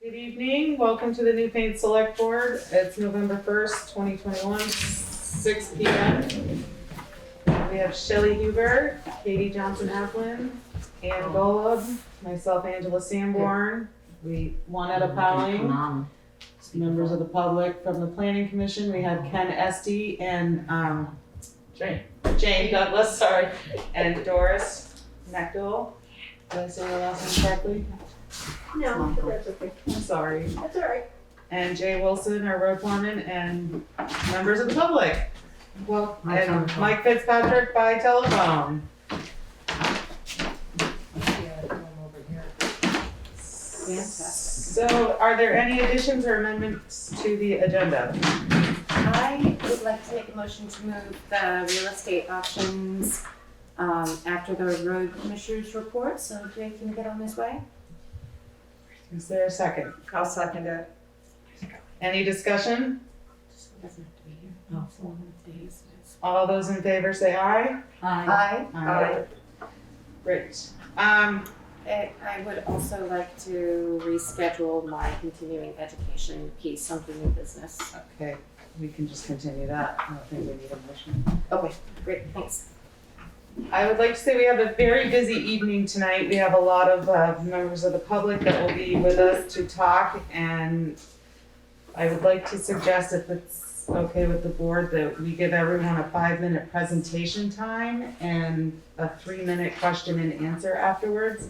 Good evening, welcome to the Newfane Selectboard. It's November 1st, 2021, 6 p.m. We have Shelley Huber, Katy Johnson-Aplin, Ann Golob, myself, Angela Sanborn, Juanetta Powling, members of the public from the Planning Commission. We have Ken Esty and Jane Douglas, sorry, and Doris Knechtel. Did I say your last name correctly? No, but that's okay. I'm sorry. That's all right. And Jay Wilson, our road foreman, and members of the public. Well, and Mike Fitzpatrick by telephone. So are there any additions or amendments to the agenda? I would like to make a motion to move the real estate auctions after the road commissioners report, so Jay can get on his way. Is there a second? I'll second it. Any discussion? Doesn't have to be here. Oh, 4 days. All those in favor say aye. Aye. Aye. Great. I would also like to reschedule my continuing education piece under new business. Okay, we can just continue that. I don't think we need a motion. Okay, great, thanks. I would like to say we have a very busy evening tonight. We have a lot of members of the public that will be with us to talk, and I would like to suggest, if it's okay with the board, that we give everyone a 5-minute presentation time and a 3-minute question and answer afterwards.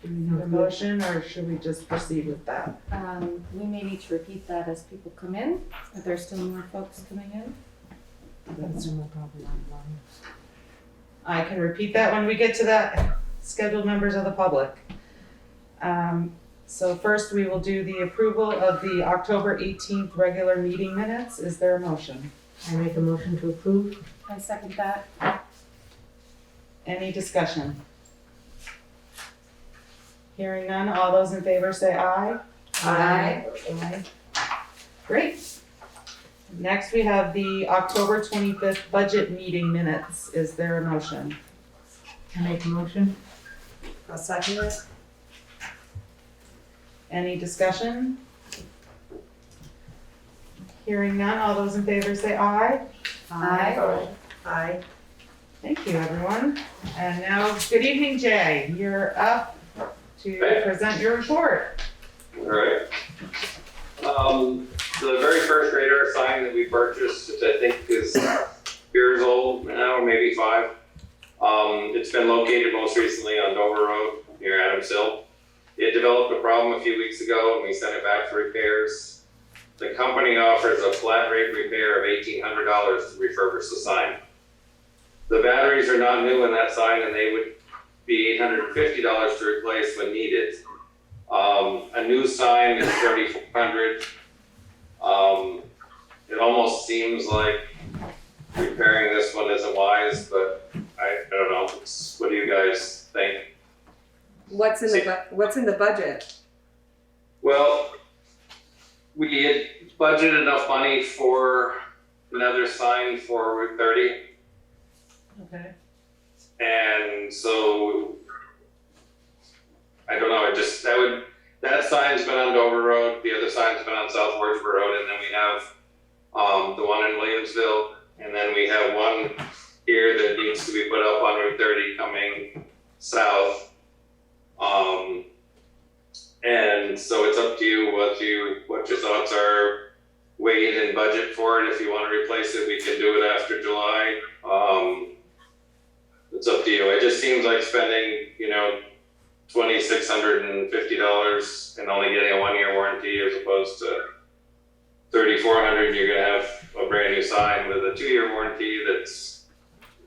Do we need a motion, or should we just proceed with that? We may need to repeat that as people come in. Are there still more folks coming in? I can repeat that when we get to that, scheduled members of the public. So first we will do the approval of the October 18th regular meeting minutes. Is there a motion? I make a motion to approve. I second that. Any discussion? Hearing none, all those in favor say aye. Aye. Aye. Great. Next, we have the October 25th budget meeting minutes. Is there a motion? I make a motion. I'll second it. Any discussion? Hearing none, all those in favor say aye. Aye. Aye. Thank you, everyone. And now, good evening, Jay. You're up to present your report. All right. The very first radar sign that we purchased, which I think is years old now, or maybe 5. It's been located most recently on Dover Road near Adams Hill. It developed a problem a few weeks ago and we sent it back for repairs. The company offers a flat rate repair of $1,800 to refurbish the sign. The batteries are not new in that sign and they would be $850 to replace when needed. A new sign is $3,400. It almost seems like repairing this one isn't wise, but I don't know. What do you guys think? What's in the budget? Well, we had budgeted enough money for another sign for Route 30. Okay. And so, I don't know, that sign's been on Dover Road, the other sign's been on South Wardsboro Road, and then we have the one in Williamsville, and then we have one here that needs to be put up on Route 30 coming south. And so it's up to you what your thoughts are, wait and budget for it. If you want to replace it, we can do it after July. It's up to you. It just seems like spending, $2,650 and only getting a 1-year warranty as opposed to $3,400. You're gonna have a brand new sign with a 2-year warranty. That's,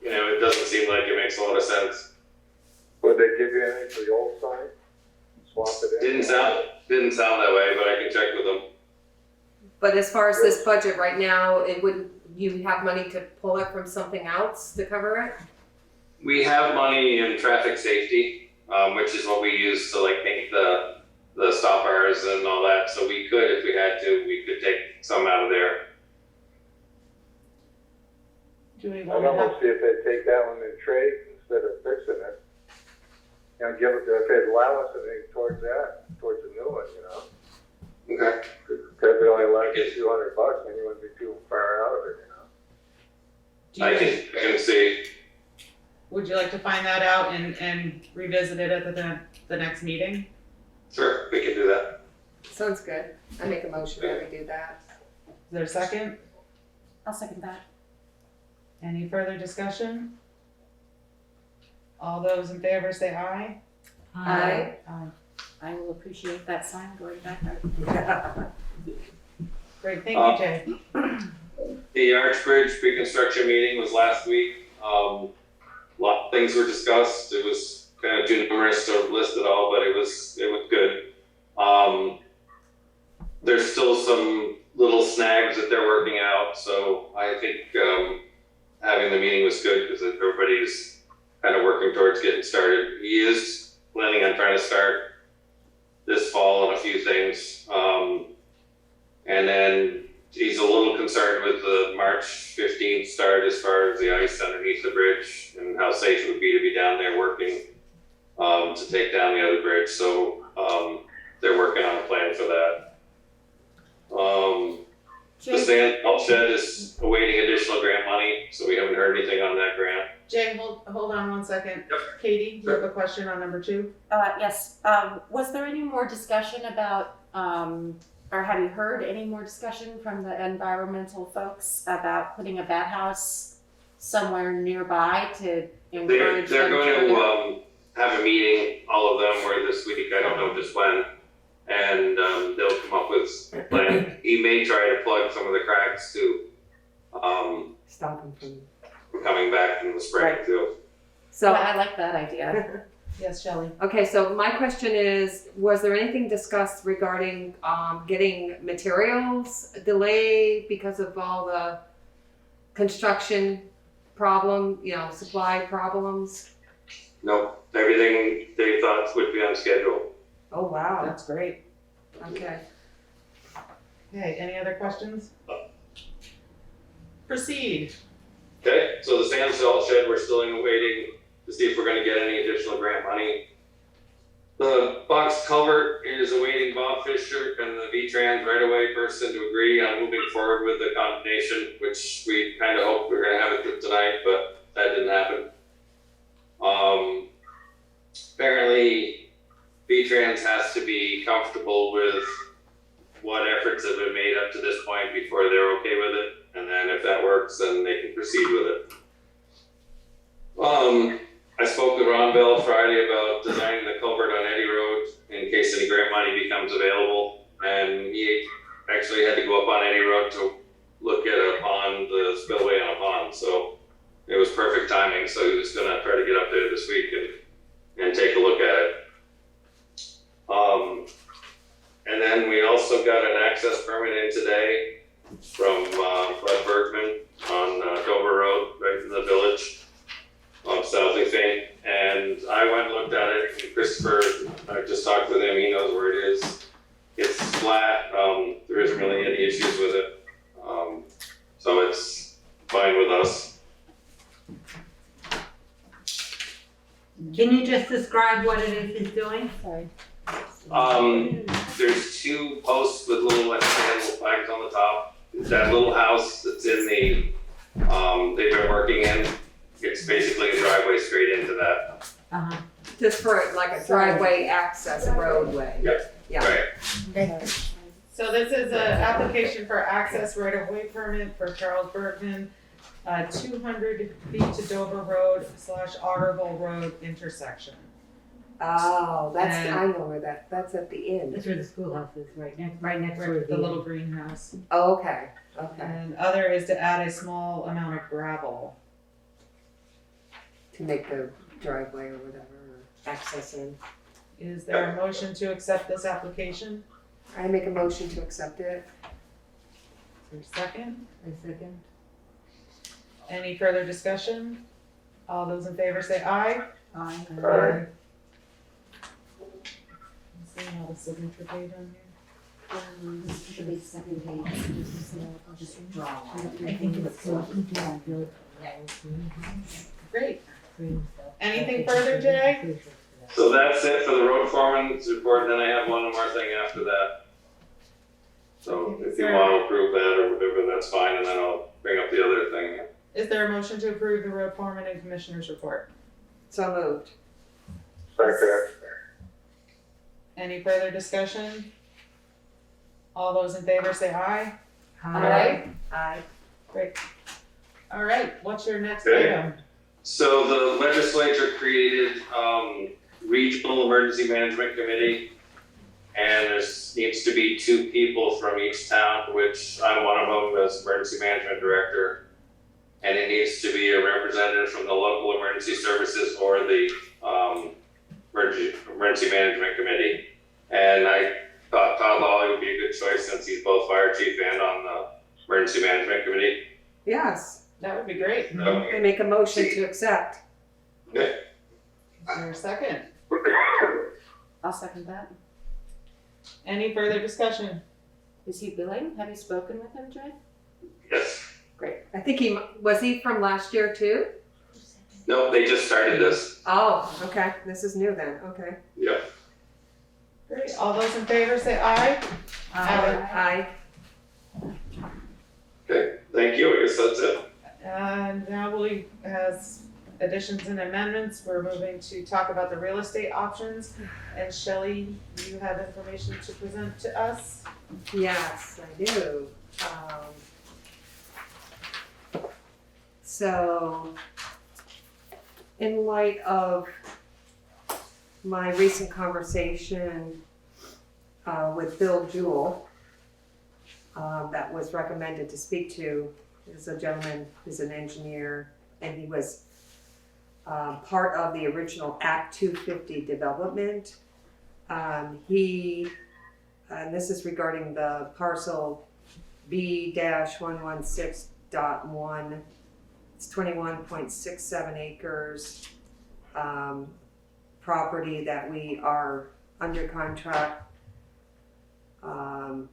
it doesn't seem like it makes a lot of sense. Would they give you anything for the old sign? Swap it in? Didn't sound that way, but I can check with them. But as far as this budget right now, you have money to pull it from something else to cover it? We have money in traffic safety, which is what we use to paint the stop bars and all that. So we could, if we had to, we could take some out of there. Do we I'd want to have? almost see if they take that one in trade instead of fixing it. give it, if they'd allow us anything towards that, towards the new one, you know? Okay. Because they only left you $200, then you wouldn't be too far out of it, you know? Do I you, can see. would you like to find that out and revisit it at the next meeting? Sure, we can do that. Sounds good. I make a motion that we do that. Is there a second? I'll second that. Any further discussion? All those in favor say aye. Aye. Aye. I will appreciate that sign going back up. Great, thank you, Jay. The Archbridge pre-construction meeting was last week. A lot of things were discussed. It was kind of too numerous to list it all, but it was good. There's still some little snags that they're working out, so I think having the meeting was good because everybody's kind of working towards getting started. He is planning on trying to start this fall on a few things. And then he's a little concerned with the March 15th start as far as the ice underneath the bridge and how safe it would be to be down there working to take down the other bridge. So they're working on a plan for that. The sand shed is awaiting additional grant money, so we haven't heard anything on that grant. Jay, hold on one second. Yep. Katy, you have a question on number 2? Yes, was there any more discussion about, or have you heard any more discussion from the environmental folks about putting a bat house somewhere nearby to encourage They're them going further? to have a meeting, all of them, where this week, I don't know just when, and they'll come up with a plan. He may try to plug some of the cracks to Stop them from. coming back in the spring too. Well, So, I like that idea. Yes, Shelley. okay, so my question is, was there anything discussed regarding getting materials delayed because of all the construction problem, supply problems? Nope, everything they thought would be on schedule. Oh, wow. That's great. Okay. Okay, any other questions? Proceed. Okay, so the sand salt shed, we're still waiting to see if we're gonna get any additional grant money. The box culvert is awaiting Bob Fisher and the V-Trans right-of-way person to agree on moving forward with the condemnation, which we kind of hoped we were gonna have it tonight, but that didn't happen. Apparently, V-Trans has to be comfortable with what efforts have been made up to this point before they're okay with it, and then if that works, then they can proceed with it. I spoke with Ron Bell Friday about designing the culvert on Eddy Road in case any grant money becomes available, and he actually had to go up on Eddy Road to look at a pond, the spillway on a pond, so it was perfect timing, so he was gonna try to get up there this week and take a look at it. And then we also got an access permit in today from Bud Bergman on Dover Road, right in the village of South Newfane. And I went and looked at it, and Christopher, I just talked with him, he knows where it is. It's flat, there isn't really any issues with it. So it's fine with us. Can you just describe what it is he's doing? Sorry. There's 2 posts with little little flags on the top. That little house that's in the, they've been working in, it's basically a driveway straight into that. Uh-huh. Just for like a driveway access roadway. Yeah. Right. So this is an application for access right-of-way permit for Charles Bergman, 200 feet to Dover Road / Otterville Road intersection. Oh, And- I know where that's at the end. That's where the schoolhouse is, right next to The little greenhouse. Oh, okay, okay. And other is to add a small amount of gravel. To make the driveway or whatever, or access in. Is there a motion to accept this application? I make a motion to accept it. Is there a second? A second. Any further discussion? All those in favor say aye. Aye. Aye. See how the signature page on here? Should be 7 pages. I'll just draw one. I think it's so. Great. Anything further, Jay? So that's it for the road foreman's report, then I have one more thing after that. So if you want to approve that or whatever, that's fine, and then I'll bring up the other thing. Is there a motion to approve the road foreman and commissioner's report? So moved. Second. Any further discussion? All those in favor say aye. Aye. Aye. Great. All right, what's your next Okay. item? So the legislature created, regional emergency management committee. And there needs to be 2 people from each town, which I'm one of them as emergency management director. And it needs to be a representative from the local emergency services or the, emergency management committee. And I thought Todd Lawley would be a good choice since he's both fire chief and on the emergency management committee. Yes, That would be great. Is I make a motion to accept. Okay. there a second? I'll second that. Any further discussion? Is he willing? Have you spoken with him, Joan? Yes. I think was he from last year too? No, they just started this. Oh, okay, this is new then, okay. Yeah. Great, all those in favor say aye. Aye. Okay, thank you. I guess that's it. And now we, as additions and amendments, we're moving to talk about the real estate options. And Shelley, you have information to present to us? Yes, I do. So, in light of my recent conversation with Bill Jewell, that was recommended to speak to, is a gentleman who's an engineer, and he was part of the original Act 250 development. And this is regarding the parcel B-116.1. It's 21.67 acres, property that we are under contract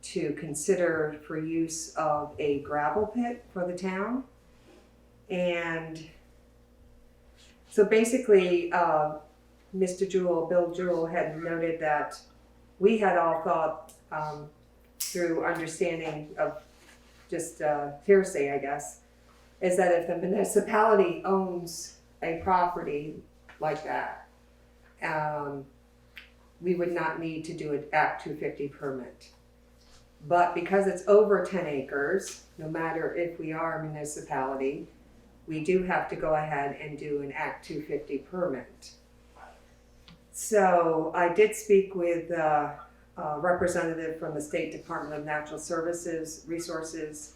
to consider for use of a gravel pit for the town. And so basically, Mr. Jewell, Bill Jewell, had noted that we had all thought, through understanding of just hearsay, I guess, is that if the municipality owns a property like that, we would not need to do an Act 250 permit. But because it's over 10 acres, no matter if we are a municipality, we do have to go ahead and do an Act 250 permit. So I did speak with a representative from the State Department of Natural Resources,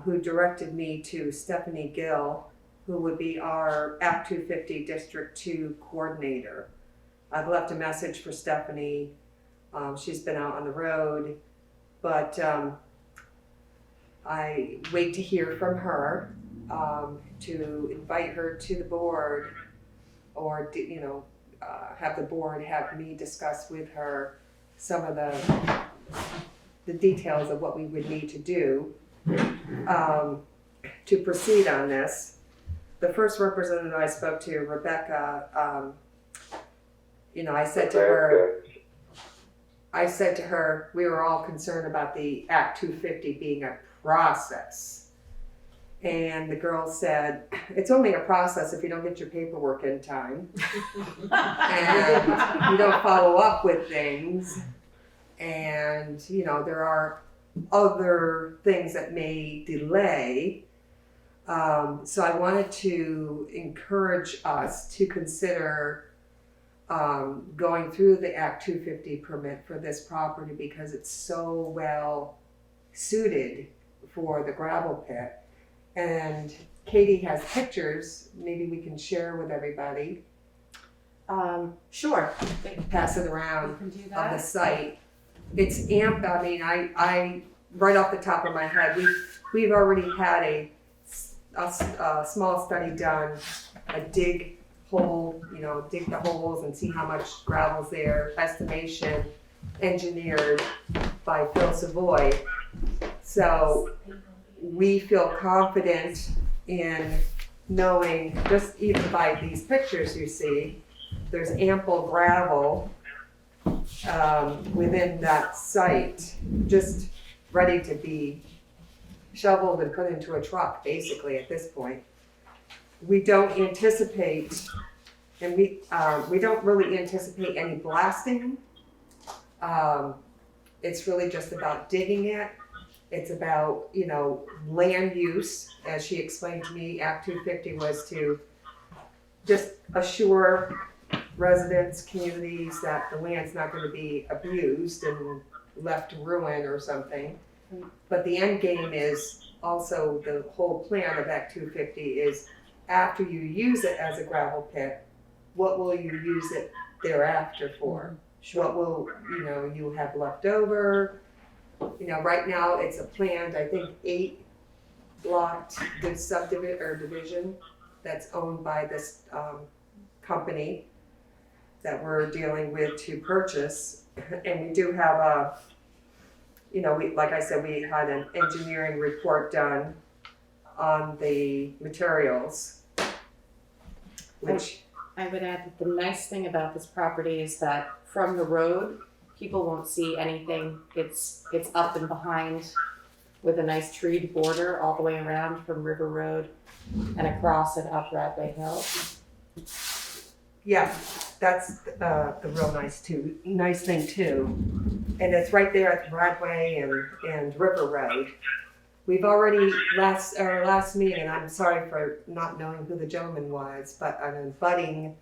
who directed me to Stephanie Gill, who would be our Act 250 District 2 coordinator. I've left a message for Stephanie. She's been out on the road, but I wait to hear from her to invite her to the board, or have the board have me discuss with her some of the details of what we would need to do to proceed on this. The first representative I spoke to, Rebecca, I said to her, we were all concerned about the Act 250 being a process. And the girl said, it's only a process if you don't get your paperwork in time. And you don't follow up with things. And, there are other things that may delay. So I wanted to encourage us to consider going through the Act 250 permit for this property because it's so well suited for the gravel pit. And Katy has pictures, maybe we can share with everybody. Sure. Pass it We around can do of the that. site. It's I right off the top of my head, we've already had a small study done, a dig hole, dig the holes and see how much gravel's there, estimation engineered by Phil Savoy. So we feel confident in knowing, just even by these pictures you see, there's ample gravel within that site, just ready to be shoveled and put into a truck, basically, at this point. We don't anticipate, and we don't really anticipate any blasting. It's really just about digging it. It's about, land use. As she explained to me, Act 250 was to just assure residents, communities that the land's not going to be abused and left to ruin or something. But the end game is also, the whole plan of Act 250 is, after you use it as a gravel pit, what will you use it thereafter for? What will, you have left over? Right now it's a planned, I think, 8-lot subdivision or division that's owned by this company that we're dealing with to purchase. And we do have like I said, we had an engineering report done on the materials, which I would add that the nice thing about this property is that from the road, people won't see anything. It's up and behind with a nice treed border all the way around from River Road and across and up Bradway Hill. yeah, that's the real nice thing too. And it's right there at Bradway and River Road. We've already, our last meeting, and I'm sorry for not knowing who the gentleman was, but an abutting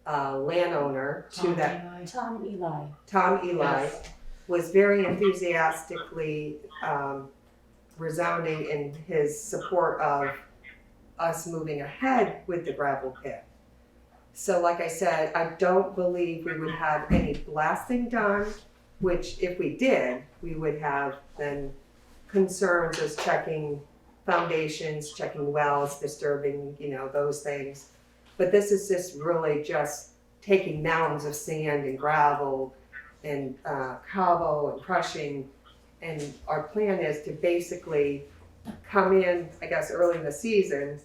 landowner to that, Tom Eli. Tom Eli, was very enthusiastically resounding in his support of us moving ahead with the gravel pit. So like I said, I don't believe we would have any blasting done, which if we did, we would have then concerns as checking foundations, checking wells, disturbing, those things. But this is just taking mounds of sand and gravel and cobble and crushing. And our plan is to basically come in, I guess, early in the season,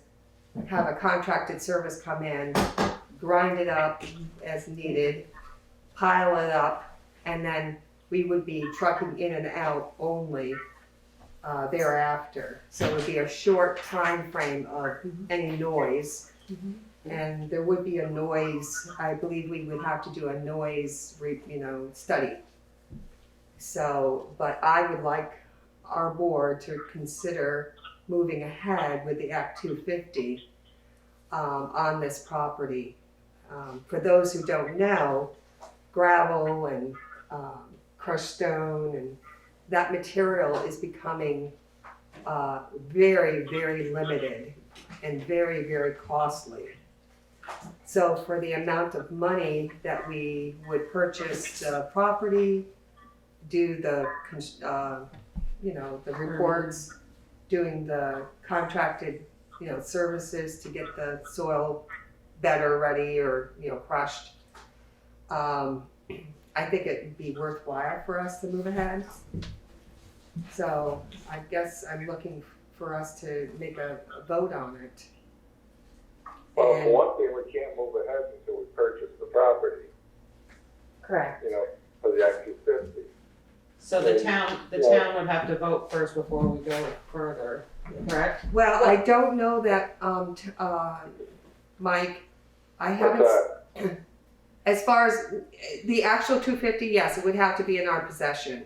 have a contracted service come in, grind it up as needed, pile it up, and then we would be trucking in and out only thereafter. So it would be a short time frame of any noise. And there would be a noise, I believe we would have to do a noise, study. So, but I would like our board to consider moving ahead with the Act 250 on this property. For those who don't know, gravel and crushed stone and that material is becoming very, very limited and very, very costly. So for the amount of money that we would purchase the property, do the reports, doing the contracted services to get the soil better ready or crushed, I think it'd be worthwhile for us to move ahead. So I guess I'm looking for us to make a vote on it. Well, for one thing, we can't move ahead until we purchase the property, Correct. for the Act 250. So the town would have to vote first before we go further, correct? Well, I don't know that, Mike, I haven't, What's that? as far as the actual 250, yes, it would have to be in our possession.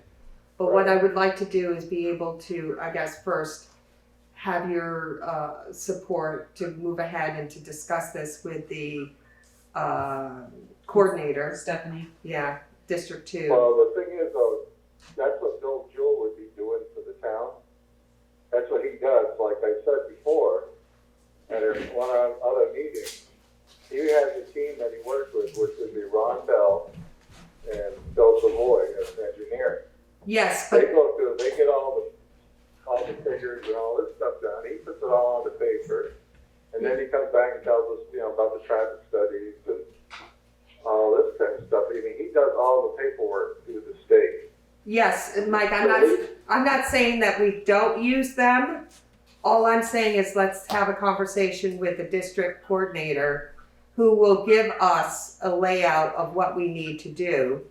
But what I would like to do is be able to, I guess, first have your support to move ahead and to discuss this with the coordinator. Stephanie? Yeah, District 2. Well, the thing is, though, that's what Bill Jewell would be doing for the town. That's what he does, like I said before, at one other meeting. He has a team that he works with, which would be Ron Bell and Bill Savoy as engineering. Yes, They but go through, they get all the figures and all this stuff done. He puts it all on the paper. And then he comes back and tells us, about the traffic studies and all this kind of stuff. I mean, he does all the paperwork through the state. yes, Mike, I'm not saying that we don't use them. All I'm saying is let's have a conversation with the district coordinator who will give us a layout of what we need to do.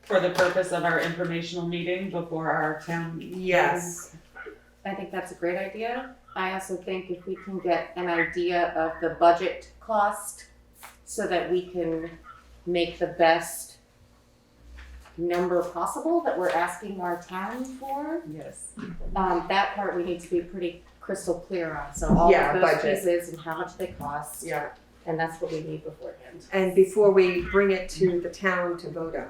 For the purpose of our informational meeting before our town. Yes. I think that's a great idea. I also think if we can get an idea of the budget cost so that we can make the best number possible that we're asking our town for, Yes. that part we need to be pretty crystal clear on. So all Yeah, of those budget. pieces and how much they cost, Yeah. and that's what we need beforehand. And before we bring it to the town to vote on.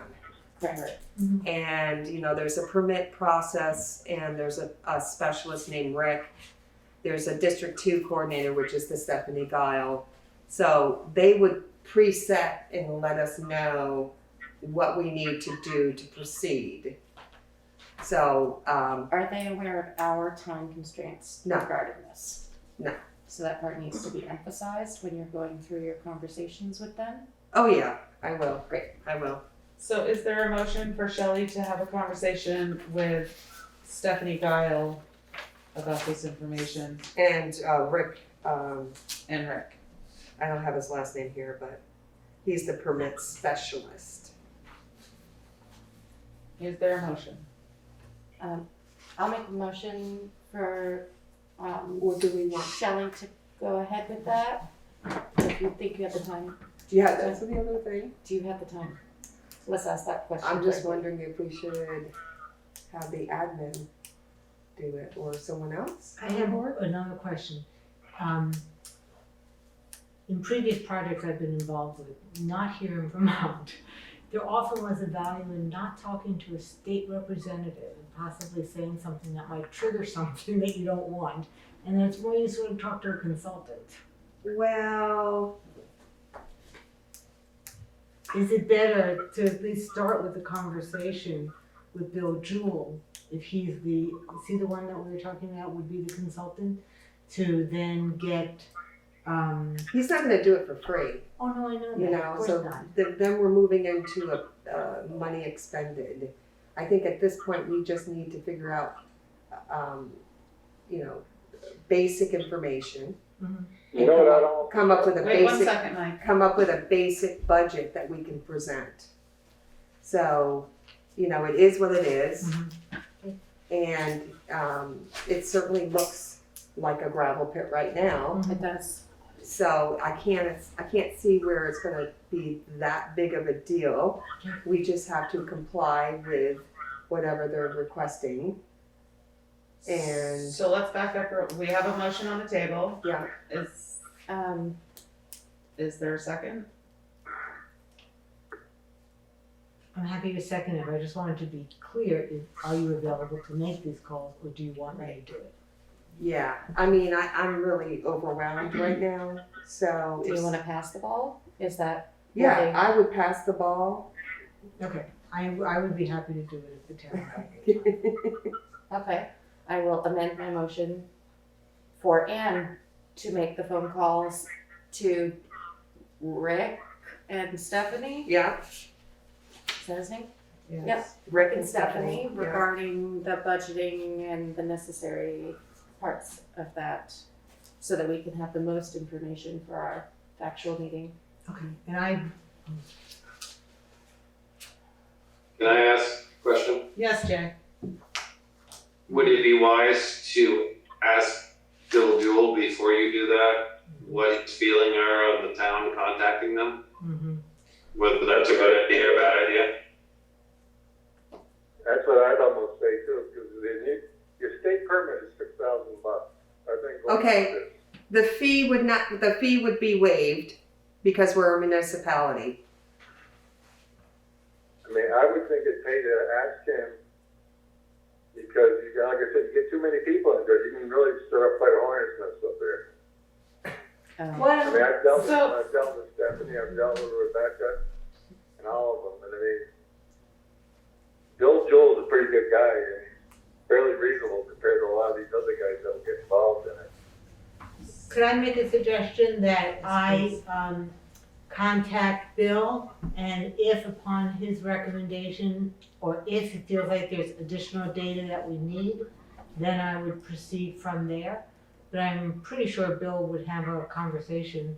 Right. And, you know, there's a permit process and there's a specialist named Rick. There's a District 2 coordinator, which is the Stephanie Guile. So they would preset and let us know what we need to do to proceed. So, Are they aware of our time constraints No. regarding this? No. So that part needs to be emphasized when you're going through your conversations with them? oh yeah, I will. Great. I will. So is there a motion for Shelley to have a conversation with Stephanie Guile about this information And Rick, and Rick? I don't have his last name here, but he's the permit specialist. Is there a motion? I'll make a motion for, What do we want? Shelley to go ahead with that. If you think you have the time, Yeah, that's the other thing. do you have the time? Let's ask that question. I'm just quickly. wondering if we should have the admin do it or someone else. I have another question. In previous projects I've been involved with, not here in Vermont, there often was a value in not talking to a state representative and possibly saying something that might trigger something that you don't want. And then it's more you sort of talk to a consultant. Well, Is it better to at least start with the conversation with Bill Jewell, if he's the, is he the one that we were talking about would be the consultant, to then get, he's not gonna do it for free, oh no, I know you that, know, of course so not. then we're moving into money expended. I think at this point, we just need to figure out, you know, basic information. You know what I don't. Come up with a Wait 1 basic, second, Mike. come up with a basic budget that we can present. So, you know, it is what it is. And it certainly looks like a gravel pit right now. It does. So I can't see where it's gonna be that big of a deal. We just have to comply with whatever they're requesting. And So let's back up. We have a motion on the table. yeah, Is there a second? I'm happy to second it, but I just wanted to be clear, are you available to make these calls, or do you want me to do it? yeah. I mean, I'm really overwhelmed right now, so. Do you it's- wanna pass the ball? Is that? Yeah, Okay. I would pass the ball. Okay, I would be happy to do it if the town had. Okay, I will amend my motion for Anne to make the phone calls to Rick and Stephanie. Yeah, Is that his name? Yes. Rick And Stephanie yeah. regarding the budgeting and the necessary parts of that, so that we can have the most information for our factual meeting. Okay, and I, Can I ask a question? Yes, Jay. Would it be wise to ask Bill Jewell before you do that, what his feeling are on the town contacting them? Whether that's a good idea or a bad idea? That's what I'd almost say too, because your state permit is $6,000. I think. Okay. The fee would be waived because we're a municipality. I mean, I would think it'd pay to ask him, because like I said, you get too many people in there, you can really stir up quite a hornet's nest up there. I mean, I've dealt with Stephanie, I've dealt with Rebecca, and all of them, and I mean, Bill Jewell's a pretty good guy, and he's fairly reasonable compared to a lot of these other guys that will get involved in it. could I make a suggestion that I, contact Bill, and if upon his recommendation, or if he feels like there's additional data that we need, then I would proceed from there. But I'm pretty sure Bill would have a conversation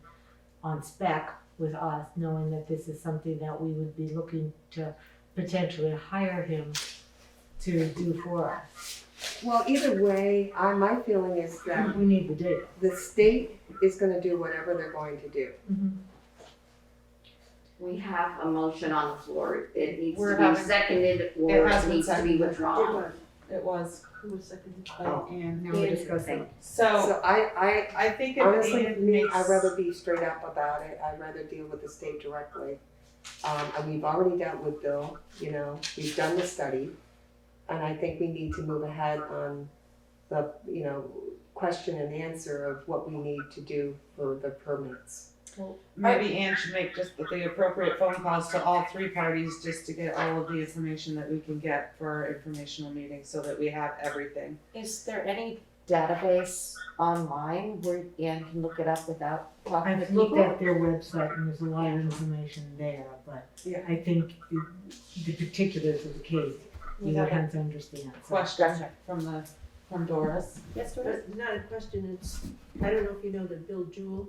on spec with us, knowing that this is something that we would be looking to potentially hire him to do for us. Well, either way, my feeling is that We need the data. the state is gonna do whatever they're going to do. We have a motion on the floor. It needs We're to be having- seconded or it has it been needs to be seconded. withdrawn. It was. Who was seconded? Oh, and Now we're discussing. so So I I think it honestly, needed for me, makes- I'd rather be straight up about it. I'd rather deal with the state directly. And we've already dealt with Bill, you know, we've done the study. And I think we need to move ahead on the, you know, question and answer of what we need to do for the permits. Maybe Ann should make just the appropriate phone calls to all three parties just to get all of the information that we can get for our informational meeting so that we have everything. Is there any database online where Ann can look it up without talking to I've people? looked at their website and there's a lot of information there, but Yeah. I think the particulars of the case, We you have have a to understand. So question from Doris. Yes, Doris? Not a question, it's, I don't know if you know that Bill Jewell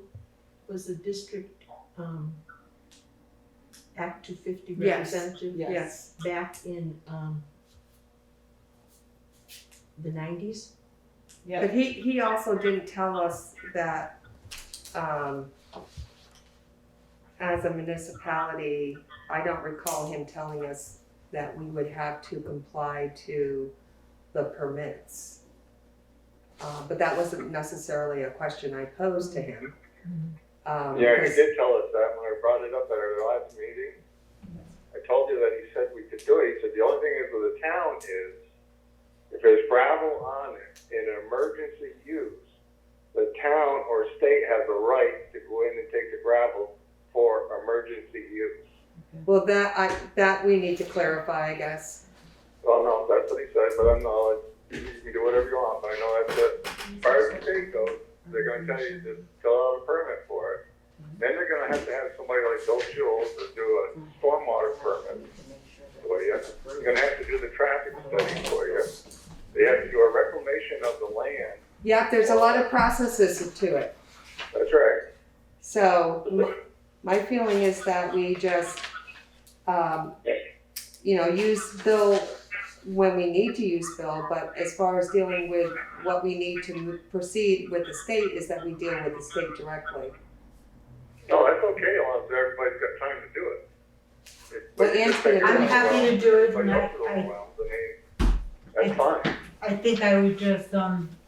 was the district, Act 250 Yes, representative. yes. Back in, the 90s. Yeah, But he also didn't tell us that, as a municipality, I don't recall him telling us that we would have to comply to the permits. But that wasn't necessarily a question I posed to him. Yeah, he because- did tell us that when I brought it up at our last meeting. I told you that he said we could do it. He said the only thing is with the town is if there's gravel on it in emergency use, the town or state has a right to go in and take the gravel for emergency use. Well, that we need to clarify, I guess. Well, no, that's what he said, but I'm not, you can do whatever you want, but I know that's it. As far as the state goes, they're gonna tell you to fill out a permit for it. Then they're gonna have to have somebody like Bill Jules to do a stormwater permit for you. You're gonna have to do the traffic study for you. They have to do a reclamation of the land. Yeah, there's a lot of processes to it. That's right. So my feeling is that we just, you know, use Bill when we need to use Bill, but as far as dealing with what we need to proceed with the state is that we deal with the state directly. No, that's okay, as long as everybody's got time to do it. Well, Ann's gonna do I'm it. happy to do it, But and else is overwhelmed, that's fine. I think I would just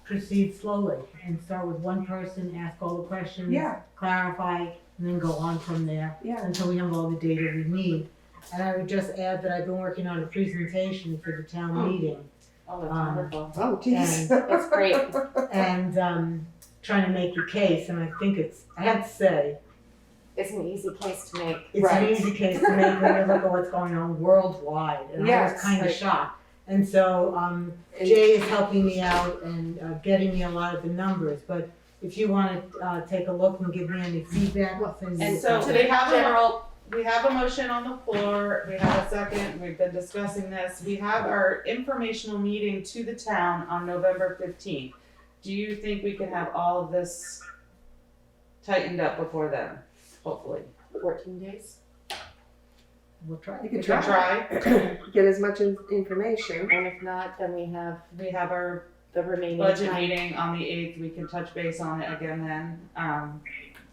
proceed slowly and start with one person, ask all the questions, Yeah. clarify, and then go on from there Yeah. until we have all the data we need. And I would just add that I've been working on a presentation for the town meeting Oh, that's wonderful. Oh, geez. It's great. and trying to make the case. And I think I have to say, It's an easy case to make. it's an easy case to make when you look at what's going on worldwide. And I Yes, was kind of right. shocked. And so Jay is helping me out and getting me a lot of the numbers. But if you want to take a look and give me any feedback, And So to they the have general, we have a motion on the floor, we have a second, we've been discussing this. We have our informational meeting to the town on November 15th. Do you think we can have all of this tightened up before then, hopefully? 14 days. we'll try. You We can can try, try. get as much information. And if not, then we have We have our the remaining budget time. meeting on the 8th, we can touch base on it again then.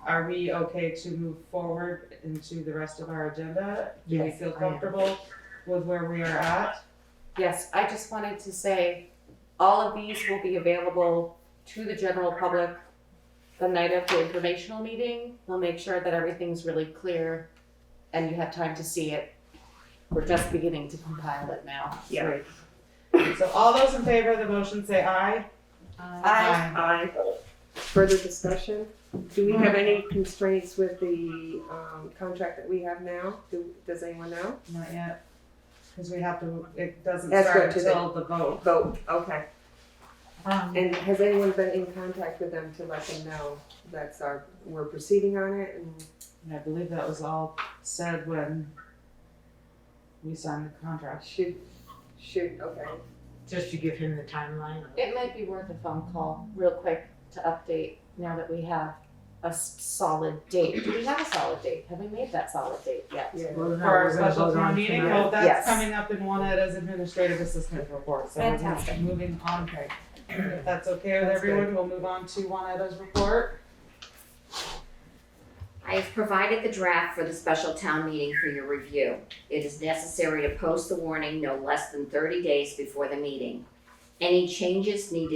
Are we okay to move forward into the rest of our agenda? Do we Yes, feel I am. comfortable with where we are at? Yes, I just wanted to say, all of these will be available to the general public the night of the informational meeting. We'll make sure that everything's really clear and you have time to see it. We're just beginning to compile it now. Yeah. So all those in favor of the motion say aye. Aye. Further discussion? Do we have any constraints with the contract that we have now? Does anyone know? Not yet, because we have to, it doesn't That's start right, to the- until the vote. Vote, okay. Um, And has anyone been in contact with them to let them know we're proceeding on it? And And I believe that was all said when we signed the contract. should, okay. just to give him the timeline. It might be worth a phone call real quick to update now that we have a solid date. Do we have a solid date? Have we made that solid date yet? Well, no, For our we're gonna special vote town on meeting, tonight. well, that's Yes. coming up in Juaneta's administrative assistant report, so we're Fantastic. moving on. If that's okay with everyone, we'll move on to Juaneta's report. I have provided the draft for the special town meeting for your review. It is necessary to post the warning no less than 30 days before the meeting. Any changes need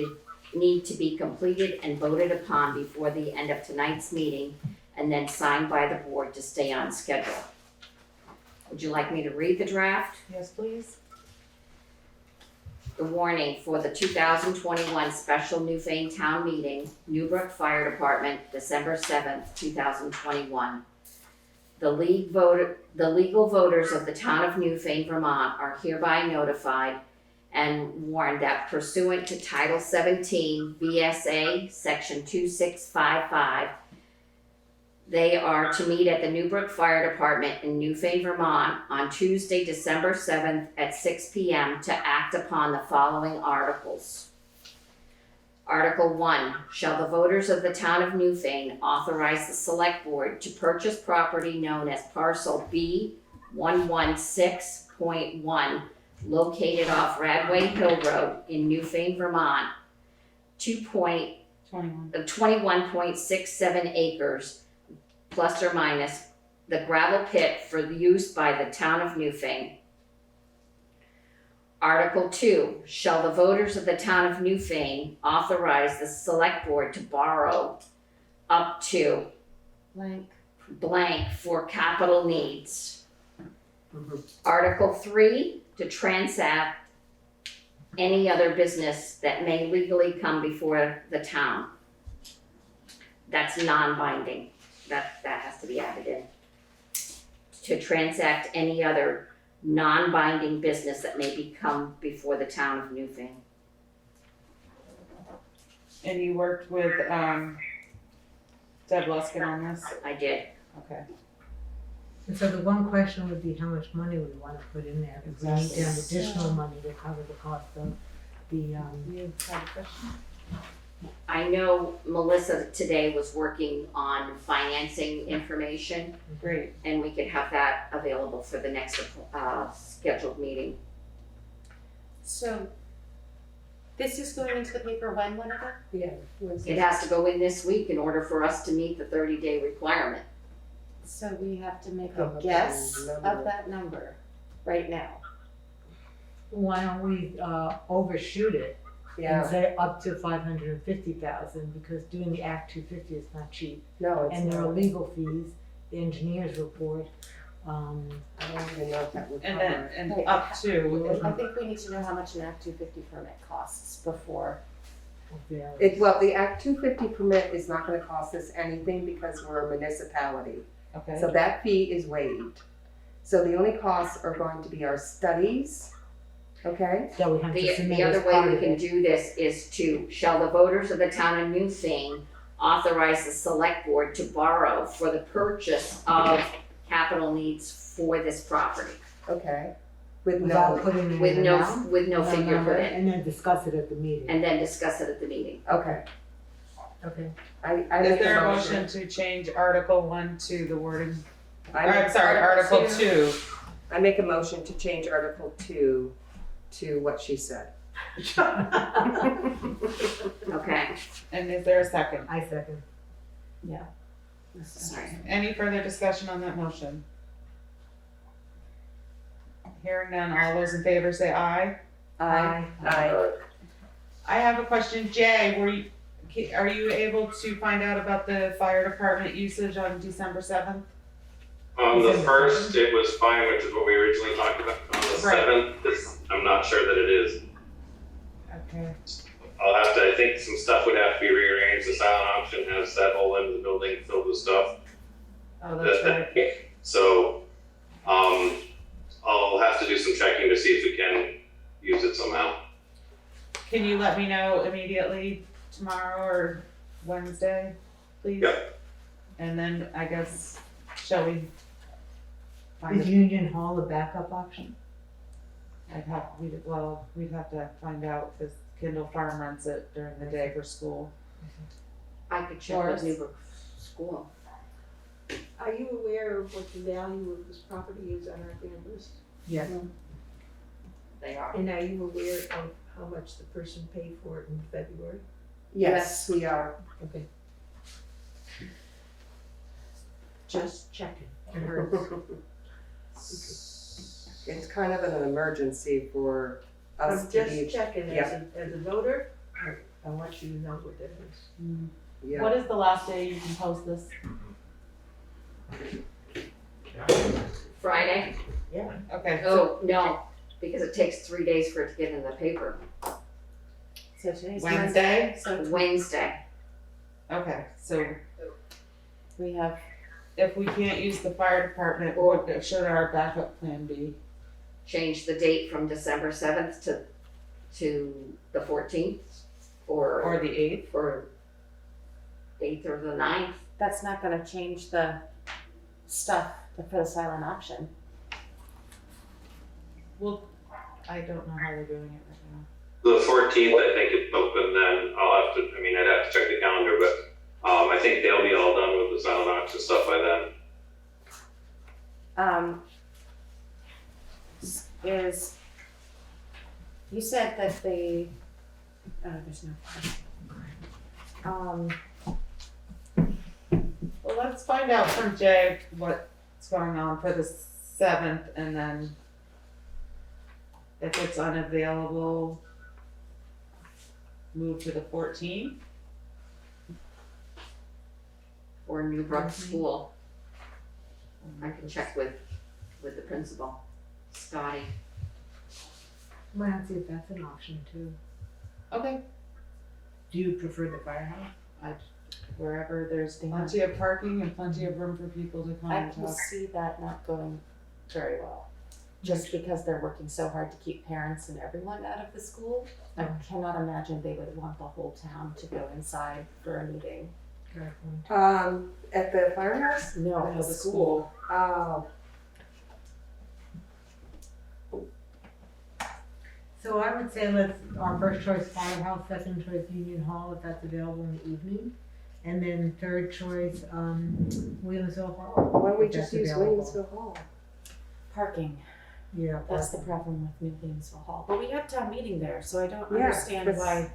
to be completed and voted upon before the end of tonight's meeting and then signed by the board to stay on schedule. Would you like me to read the draft? Yes, please. The warning for the 2021 special Newfane town meeting, Newbrook Fire Department, December 7th, 2021. The legal voters of the town of Newfane, Vermont are hereby notified and warned that pursuant to Title 17 VSA Section 2655, they are to meet at the Newbrook Fire Department in Newfane, Vermont on Tuesday, December 7th at 6 p.m. to act upon the following articles. Article 1, shall the voters of the town of Newfane authorize the Selectboard to purchase property known as parcel B116.1 located off Radway Hill Road in Newfane, Vermont, 21.67 acres plus or minus the gravel pit for the use by the town of Newfane. Article 2, shall the voters of the town of Newfane authorize the select board to borrow up to blank for capital needs. Article 3, to transact any other business that may legally come before the town. That's non-binding. That has to be added in. To transact any other non-binding business that may become before the town of Newfane. And you worked with, Deb Luskin on this? I did. Okay. And so the one question would be how much money we wanna put in there, if we need to have additional money to cover the cost of the, You have a question? I know Melissa today was working on financing information, Great. and we could have that available for the next scheduled meeting. So this is going into the paper when, whenever? Yeah. It has to go in this week in order for us to meet the 30-day requirement. So we have to make Come a up with guess a number. of that number right now. why don't we, overshoot it? And Yeah, say up to 550,000, because doing the Act 250 is not cheap. no, it's And there are not. legal fees, the engineer's report, I don't even know if that would And cover then, it. and Wait, up to, I think we need to know how much an Act 250 permit costs before. there. Well, the Act 250 permit is not gonna cost us anything because we're a municipality. okay, So that fee is waived. So the only costs are going to be our studies, okay? That we have to submit The as other way part we of can it. do this is to, shall the voters of the town of Newfane authorize the select board to borrow for the purchase of capital needs for this property? Okay. With Without no, putting in With an no, amount, with no figure number, put in, and then discuss it at the meeting. and then discuss it at the meeting. okay. Okay. I is make there a a motion to change Article 1 to the wording? I'm sorry, Article Article 2. I make a motion to change Article 2 to what she said. Okay, And is there a second? I second. sorry. Any further discussion on that motion? Hearing none, all those in favor say aye. Aye. I have a question, Jay, are you able to find out about the fire department usage on December 7th? The first, it was fine, which is what we originally talked about. On the Right. 7th, I'm not sure that it is. Okay, I'll have to, I think some stuff would have to be rearranged. The silent auction has that whole end of the building filled with stuff. oh, that's right. So, I'll have to do some checking to see if we can use it somehow. Can you let me know immediately tomorrow or Wednesday, please? Yep. And then I guess, shall we find Is a, Union Hall a backup option? we'd have to find out, because Kindle Farm rents it during the day for school. I could check Doris? with Newbrook school. Are you aware of what the value of this property is on our grand list? Yes. They are. And are you aware of how much the person paid for it in February? Yes, we are. Okay. Just checking. It's kind of an emergency for us I'm to just be, checking yeah. as a voter, I want you to know what that is. yeah. What is the last day you can post this? Friday? Okay, Oh, no, because it takes 3 days for it to get in the paper. So today's Wednesday? So Wednesday. Okay, so we have, if we can't use the fire department, what should our backup plan be? Change the date from December 7th to the 14th Or or the 8th? 8th or the 9th. that's not gonna change the stuff for the silent auction. Well, I don't know how they're doing it right now. The 14th, I think it's open then. I'd have to check the calendar, but I think they'll be all done with the silent auction stuff by then. You said that there's no. Well, let's find out from Jay what's going on for the 7th, and then if it's unavailable, move to the 14th. Or Newbrook School. I can check with the principal, Scotty. Why not see if that's an option too? Okay, Do you prefer the firehouse? wherever there's plenty of parking and plenty of room for people to come I and can talk. see that not going very well, just because they're working so hard to keep parents and everyone out of the school. I cannot imagine they would want the whole town to go inside for a meeting. At the firehouse? No, No, the the school. Oh, So I would say our first choice firehouse, second choice Union Hall, if that's available in the evening. And then third choice, Williamsville Hall. why don't we if just that's use available. Williamsville Hall? Parking, Yeah. that's the problem with New Williamsville Hall. But we have town meeting there, so I don't Yeah, understand but- why.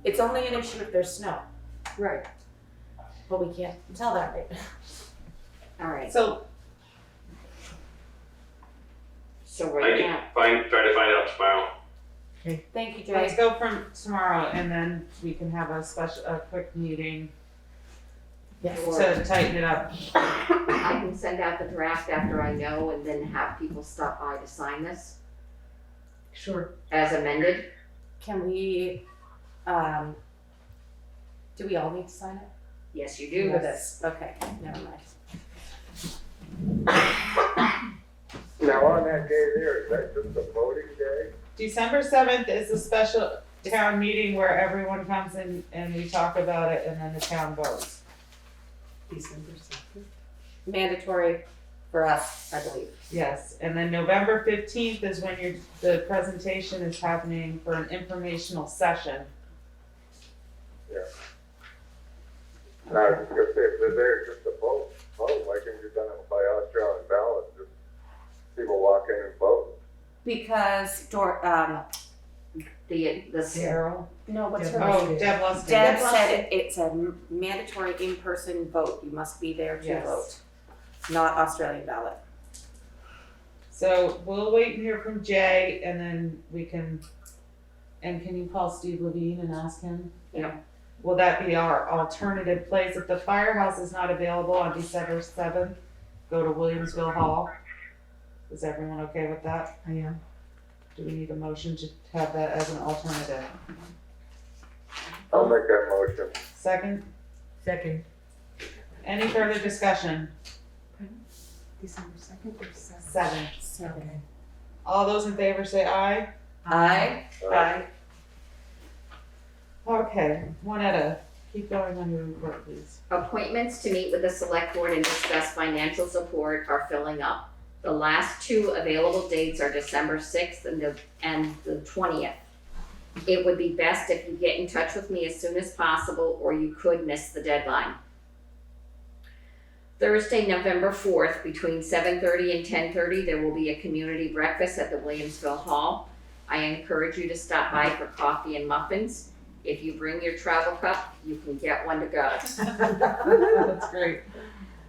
It's only an issue if there's snow, Right. but we can't tell that right now. All right, So, so I right can now, try to find out tomorrow. Thank you, let's Jay. go from tomorrow, and then we can have a quick meeting Yes. to tighten it up. I can send out the draft after I know and then have people stop by to sign this Sure. as amended. Can we, do we all need to sign it? Yes, you do. For this, okay, never mind. Now, on that day there, is that just a voting day? December 7th is a special town meeting where everyone comes in and we talk about it, and then the town votes. December 2nd. Mandatory for us, I believe. Yes, and then November 15th is when the presentation is happening for an informational session. Now, I was gonna say, if they're there just to vote, why can't you done it by Australian ballot, just people walk in and vote? Because The Carol? no, what's her Deb name? Oh, Deb Luskin. Deb said it's a mandatory in-person vote. You must be there to Yes. vote, not Australian ballot. So we'll wait and hear from Jay, and then can you call Steve Levine and ask him? Yeah. Will that be our alternative place? If the firehouse is not available on December 7th, go to Williamsville Hall. Is everyone okay with that? I am. Do we need a motion to have that as an alternative? I'll make that motion. Second, Second. any further discussion? December 2nd or 7th? 7. Okay. All those in favor say aye. Aye. Aye. Okay, Juanetta, keep going on your report, please. appointments to meet with the select board and discuss financial support are filling up. The last two available dates are December 6th and the 20th. It would be best if you get in touch with me as soon as possible, or you could miss the deadline. Thursday, November 4th, between 7:30 and 10:30, there will be a community breakfast at the Williamsville Hall. I encourage you to stop by for coffee and muffins. If you bring your travel cup, you can get one to go. That's great.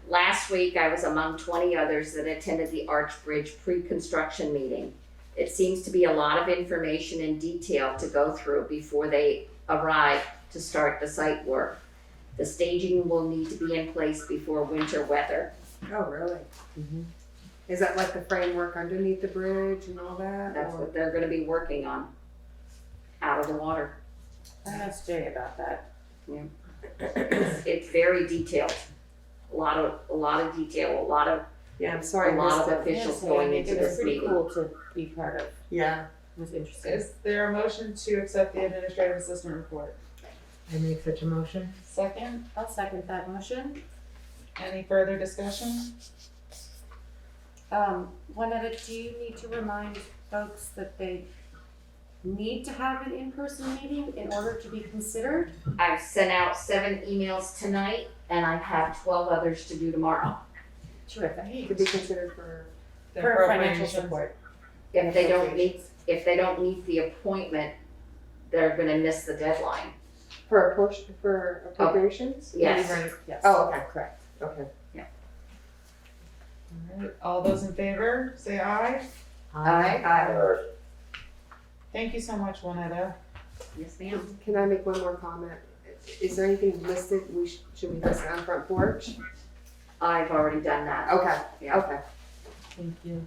Last week, I was among 20 others that attended the Archbridge pre-construction meeting. It seems to be a lot of information and detail to go through before they arrive to start the site work. The staging will need to be in place before winter weather. Oh, really? Is that like the framework underneath the bridge and all that? That's or- what they're gonna be working on, out of the water. I asked Jay about that. It's very detailed. A lot of detail, a lot of Yeah, I'm sorry, I a lot missed of it. officials going into It was this pretty meeting. cool to be part of. Yeah. It was interesting. Is there a motion to accept the administrative assistant report? I make such a motion. Second, I'll second that motion. any further discussion? Juanetta, do you need to remind folks that they need to have an in-person meeting in order to be considered? I've sent out 7 emails tonight and I have 12 others to do tomorrow. Terrific. To be considered for, The For financial appropriations? support. If they don't meet the appointment, they're gonna miss the deadline. for a portion, for appropriations? Yes. Yes. Oh, okay, correct, okay. Alright, all those in favor, say aye. Aye. Thank you so much, Juanetta. Yes, ma'am. Can I make one more comment? Is there anything listed, should we list it on front porch? I've already done that. Okay, Yeah. okay. Thank you.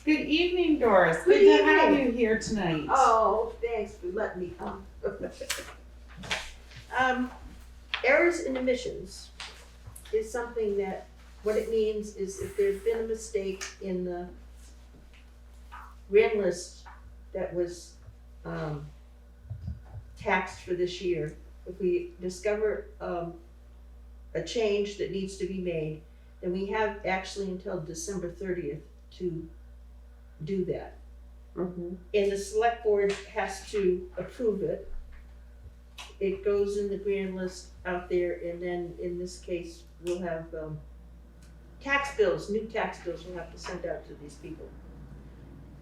Good evening, Doris. Good Good to have evening. you here tonight. Oh, thanks for letting me come. Errors and omissions is something that, what it means is if there's been a mistake in the grand list that was, taxed for this year, if we discover, a change that needs to be made, then we have actually until December 30th to do that. Mm-hmm. And the select board has to approve it. It goes in the grand list out there, and then in this case, we'll have, tax bills, new tax bills we'll have to send out to these people.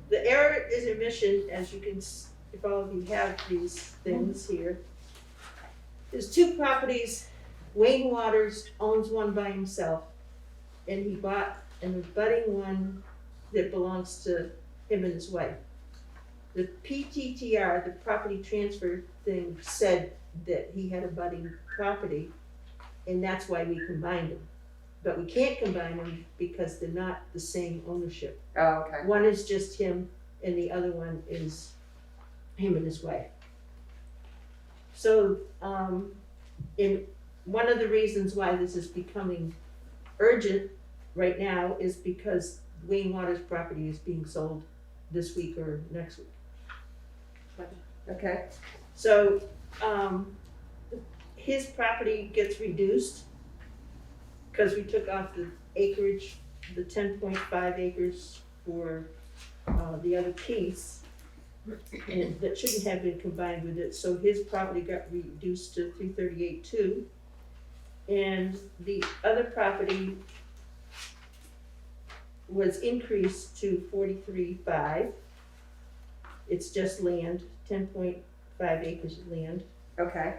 The error is omission, as you can, if all of you have these things here. There's 2 properties, Wayne Waters owns one by himself, and he bought an abutting one that belongs to him and his wife. The PTTR, the property transfer thing, said that he had abutting property, and that's why we combined them. But we can't combine them because they're not the same ownership. Oh, okay. One is just him, and the other one is him and his wife. So, in one of the reasons why this is becoming urgent right now is because Wayne Waters' property is being sold this week or next week. Okay, So, his property gets reduced because we took off the acreage, the 10.5 acres for, the other piece. And that shouldn't have been combined with it, so his property got reduced to 338.2. And the other property was increased to 43.5. It's just land, 10.5 acres of land. okay.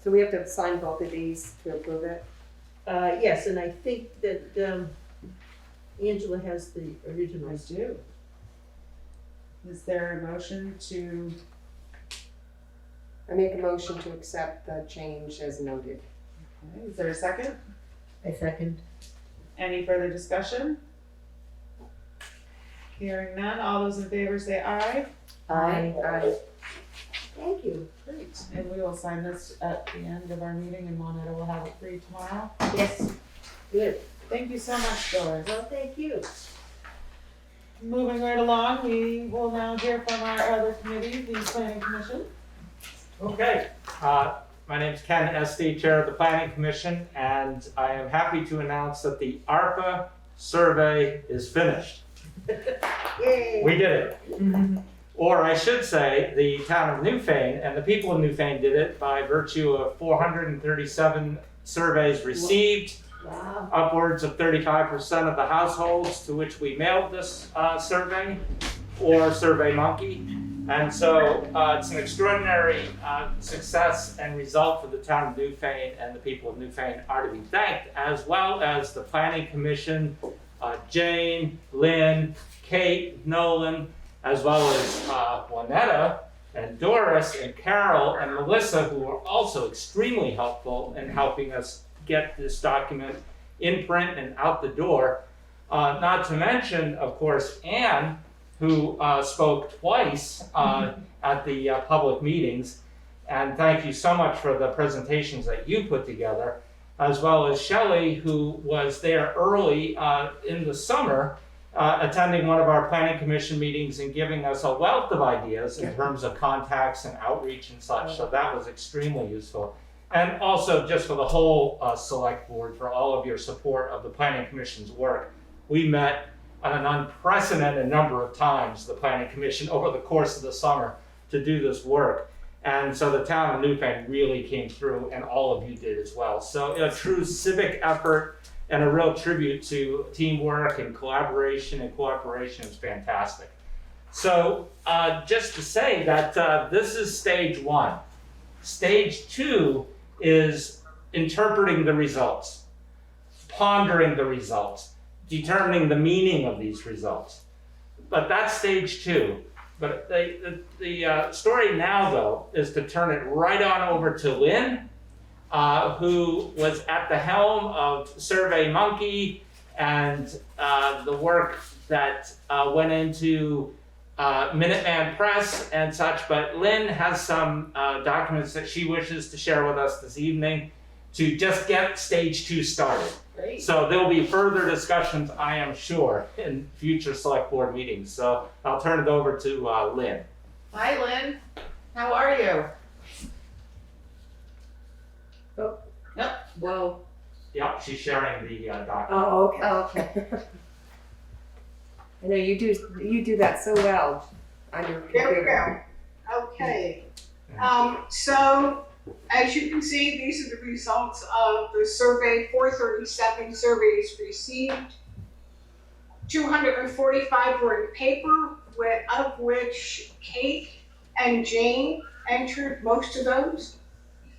So we have to sign both of these to approve it? Yes, and I think that, Angela has the I originals. do. Is there a motion to, I make a motion to accept the change as noted. okay, is there a second? I second. Any further discussion? Hearing none, all those in favor say aye. Aye. Thank you. Great. And we will sign this at the end of our meeting and Juanetta will have it for you tomorrow. Yes. Good. Thank you so much, Doris. Well, thank you. Moving right along, we will now hear from our other committee, the planning commission. Okay, my name's Ken Esty, Chair of the Planning Commission, and I am happy to announce that the ARPA survey is finished. Yay. We did it. Or I should say, the town of Newfane and the people of Newfane did it by virtue of 437 surveys received, Wow. upwards of 35% of the households to which we mailed this survey, or SurveyMonkey. And so it's an extraordinary success and result for the town of Newfane, and the people of Newfane are to be thanked, as well as the Planning Commission, Jane, Lynn, Kate, Nolan, as well as Juanetta and Doris and Carol and Melissa, who were also extremely helpful in helping us get this document in print and out the door. Not to mention, of course, Anne, who spoke twice at the public meetings. And thank you so much for the presentations that you put together, as well as Shelley, who was there early in the summer, attending one of our planning commission meetings and giving us a wealth of ideas in terms of contacts and outreach and such. So that was extremely useful. And also just for the whole select board, for all of your support of the planning commission's work. We met an unprecedented number of times, the planning commission, over the course of the summer to do this work. And so the town of Newfane really came through, and all of you did as well. So a true civic effort and a real tribute to teamwork and collaboration and cooperation is fantastic. So just to say that this is stage one. Stage two is interpreting the results, pondering the results, determining the meaning of these results. But that's stage two. But the story now, though, is to turn it right on over to Lynn, who was at the helm of SurveyMonkey and the work that went into Minuteman Press and such. But Lynn has some documents that she wishes to share with us this evening to just get stage two started. Great. So there'll be further discussions, I am sure, in future select board meetings. So I'll turn it over to Lynn. Hi, Lynn. How are you? Whoa. Yep, she's sharing the document. Oh, okay. Oh, okay. I know you do that so well on your There we computer. go. Okay. So as you can see, these are the results of the survey. 437 surveys received. 245 were in paper, of which Kate and Jane entered most of those.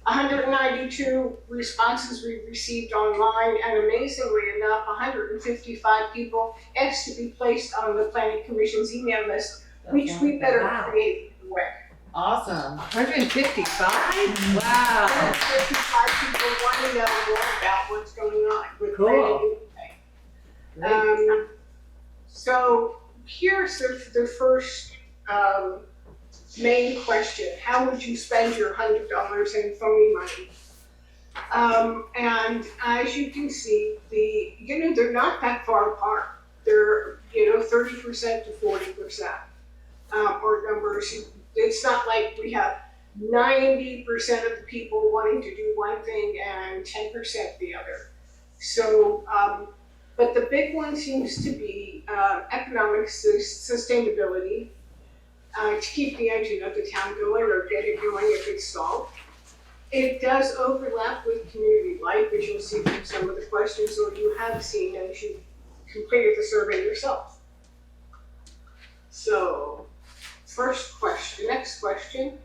192 responses we received online, and amazingly enough, 155 people asked to be placed on the Planning Commission's email list, which we better Wow. create quick. Awesome. 155? Wow. 155 people want to know more about what's going on with Cool. planning. So here's the first main question: how would you spend your $100 in phony money? And as you can see, they're not that far apart. They're 30% to 40%, or numbers. It's not like we have 90% of the people wanting to do one thing and 10% the other. So, but the big one seems to be economic sustainability. To keep the engine of the town going or get it going if it's stalled. It does overlap with community life, which you'll see from some of the questions, or you have seen as you completed the survey yourself. So, next question.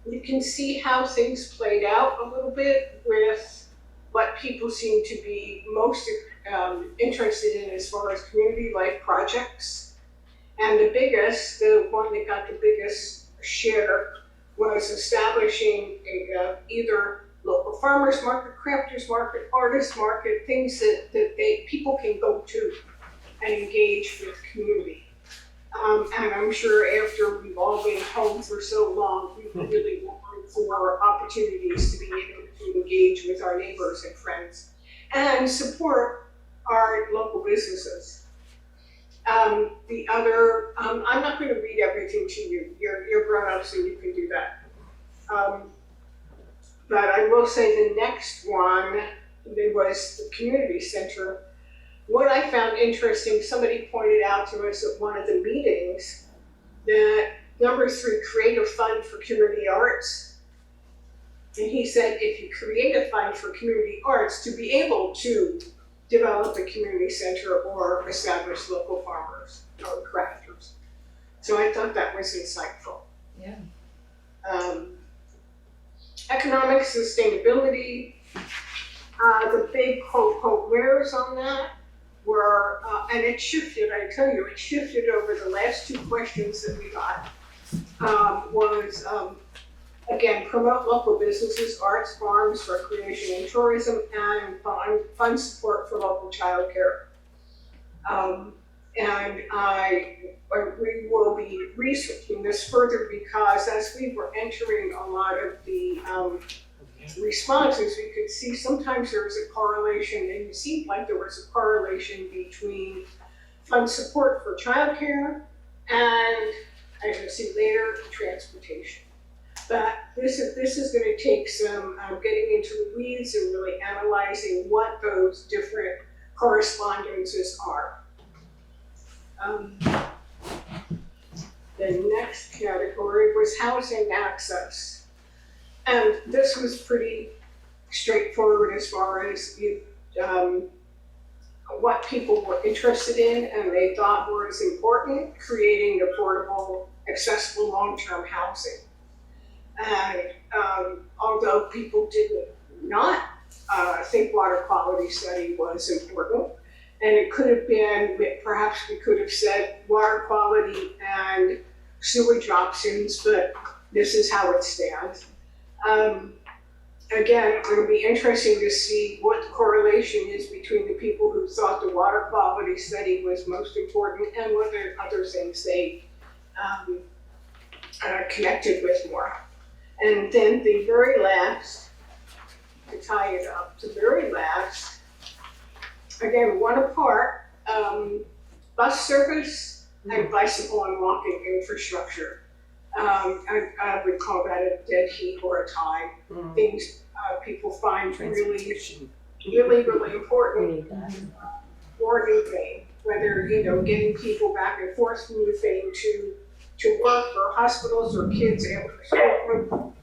You can see how things played out a little bit with what people seem to be most interested in as far as community life projects. And the one that got the biggest share was establishing either local farmers market, crafters market, artist market, things that people can go to and engage with community. And I'm sure after we've all been home for so long, we really want for opportunities to be able to engage with our neighbors and friends and support our local businesses. The other, I'm not going to read everything to you. You're grown up, so you can do that. But I will say the next one, it was the community center. What I found interesting, somebody pointed out to us at one of the meetings that number 3, create a fund for community arts. And he said if you create a fund for community arts, to be able to develop a community center or establish local farmers or crafters. So I thought that was insightful. Yeah. Economic sustainability, the big quote wares on that were, and it shifted, I tell you, it shifted over the last 2 questions that we got, was, again, promote local businesses, arts, farms, recreation and tourism, and fund support for local childcare. And we will be researching this further because as we were entering a lot of the responses, we could see sometimes there was a correlation, and it seemed like there was a correlation between fund support for childcare and, as you'll see later, transportation. But this is going to take some getting into the weeds and really analyzing what those different correspondences are. The next category was housing access. And this was pretty straightforward as far as what people were interested in and they thought was important, creating affordable, accessible long-term housing. And although people did not think water quality study was important, and it could have been, perhaps we could have said water quality and sewage options, but this is how it stands. Again, it'll be interesting to see what the correlation is between the people who thought the water quality study was most important and what other things they connected with more. And then the very last, to tie it up, the very last, again, one apart, bus service and bicycle and walking infrastructure. I would call that a dead heat or a tie. Things people find really, really, really important for Newfane. Whether, getting people back and forth from Newfane to work or hospitals or kids able to school,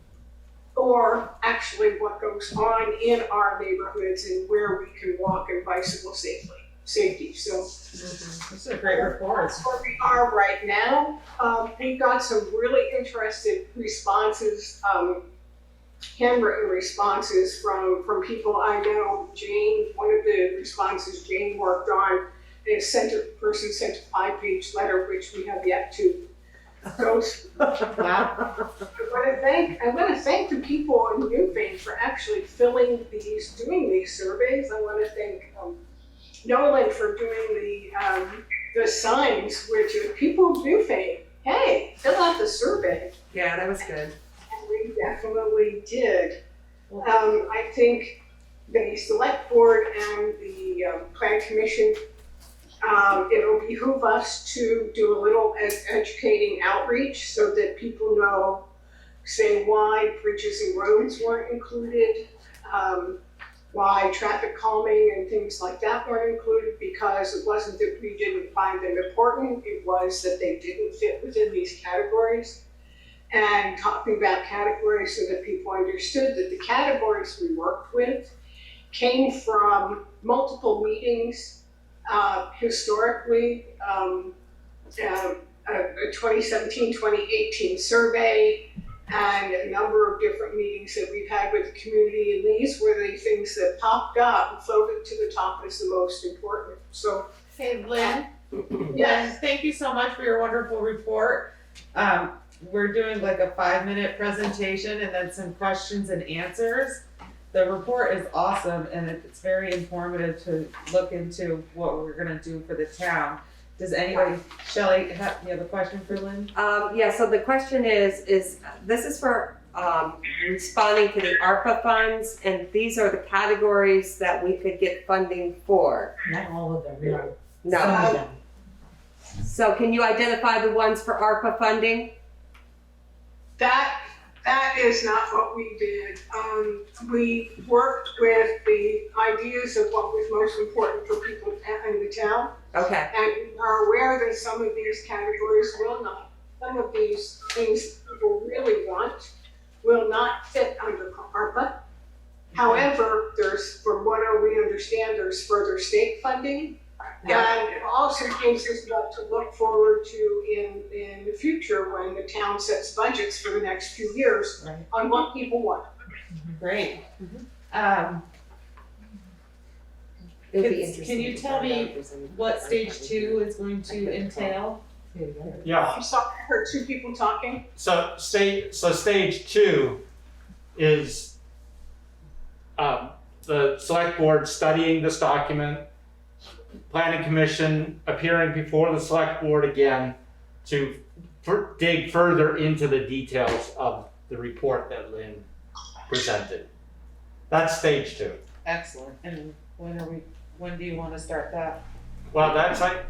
or actually what goes on in our neighborhoods and where we can walk and bicycle safety. So This is a great report. that's where we are right now. We got some really interesting responses, handwritten responses from people I know. Jane, one of the responses Jane worked on, a person sent a 5-page letter, which we have yet to go through. Wow. I want to thank the people in Newfane for actually doing these surveys. I want to thank Nolan for doing the signs, which are people of Newfane. Hey, fill out the survey. Yeah, that was good. And we definitely did. I think the select board and the plan commission, it'll behoove us to do a little educating outreach so that people know, say, why bridges and roads weren't included, why traffic calming and things like that weren't included, because it wasn't that we didn't find them important, it was that they didn't fit within these categories. And talking about categories so that people understood that the categories we worked with came from multiple meetings, historically, a 2017-2018 survey, and a number of different meetings that we've had with the community, and these were the things that popped up and floated to the top as the most important. So, Hey, Lynn. yes, Thank you so much for your wonderful report. We're doing like a 5-minute presentation and then some questions and answers. The report is awesome and it's very informative to look into what we're gonna do for the town. Does anybody, Shelley, you have a question for Lynn? Yeah, so the question is this is for responding to the ARPA funds, and these are the categories that we could get funding for. Not all of them, no. Some No. of them. So can you identify the ones for ARPA funding? that is not what we did. We worked with the ideas of what was most important for people in the town. Okay. And we are aware that some of these categories will not some of these things people really want will not fit under ARPA. However, from what we understand, there's further state funding. And it also gives us what to look forward to in the future when the town sets budgets for the next few years Right. on what people want. Great. It'd be Can interesting you to tell find out me if there's any- what stage 2 is going to entail? Yeah, I'm sorry, I heard two people talking. so stage 2 is the select board studying this document, planning commission appearing before the select board again to dig further into the details of the report that Lynn presented. That's stage 2. Excellent. And when do you want to start that? Well, that's like,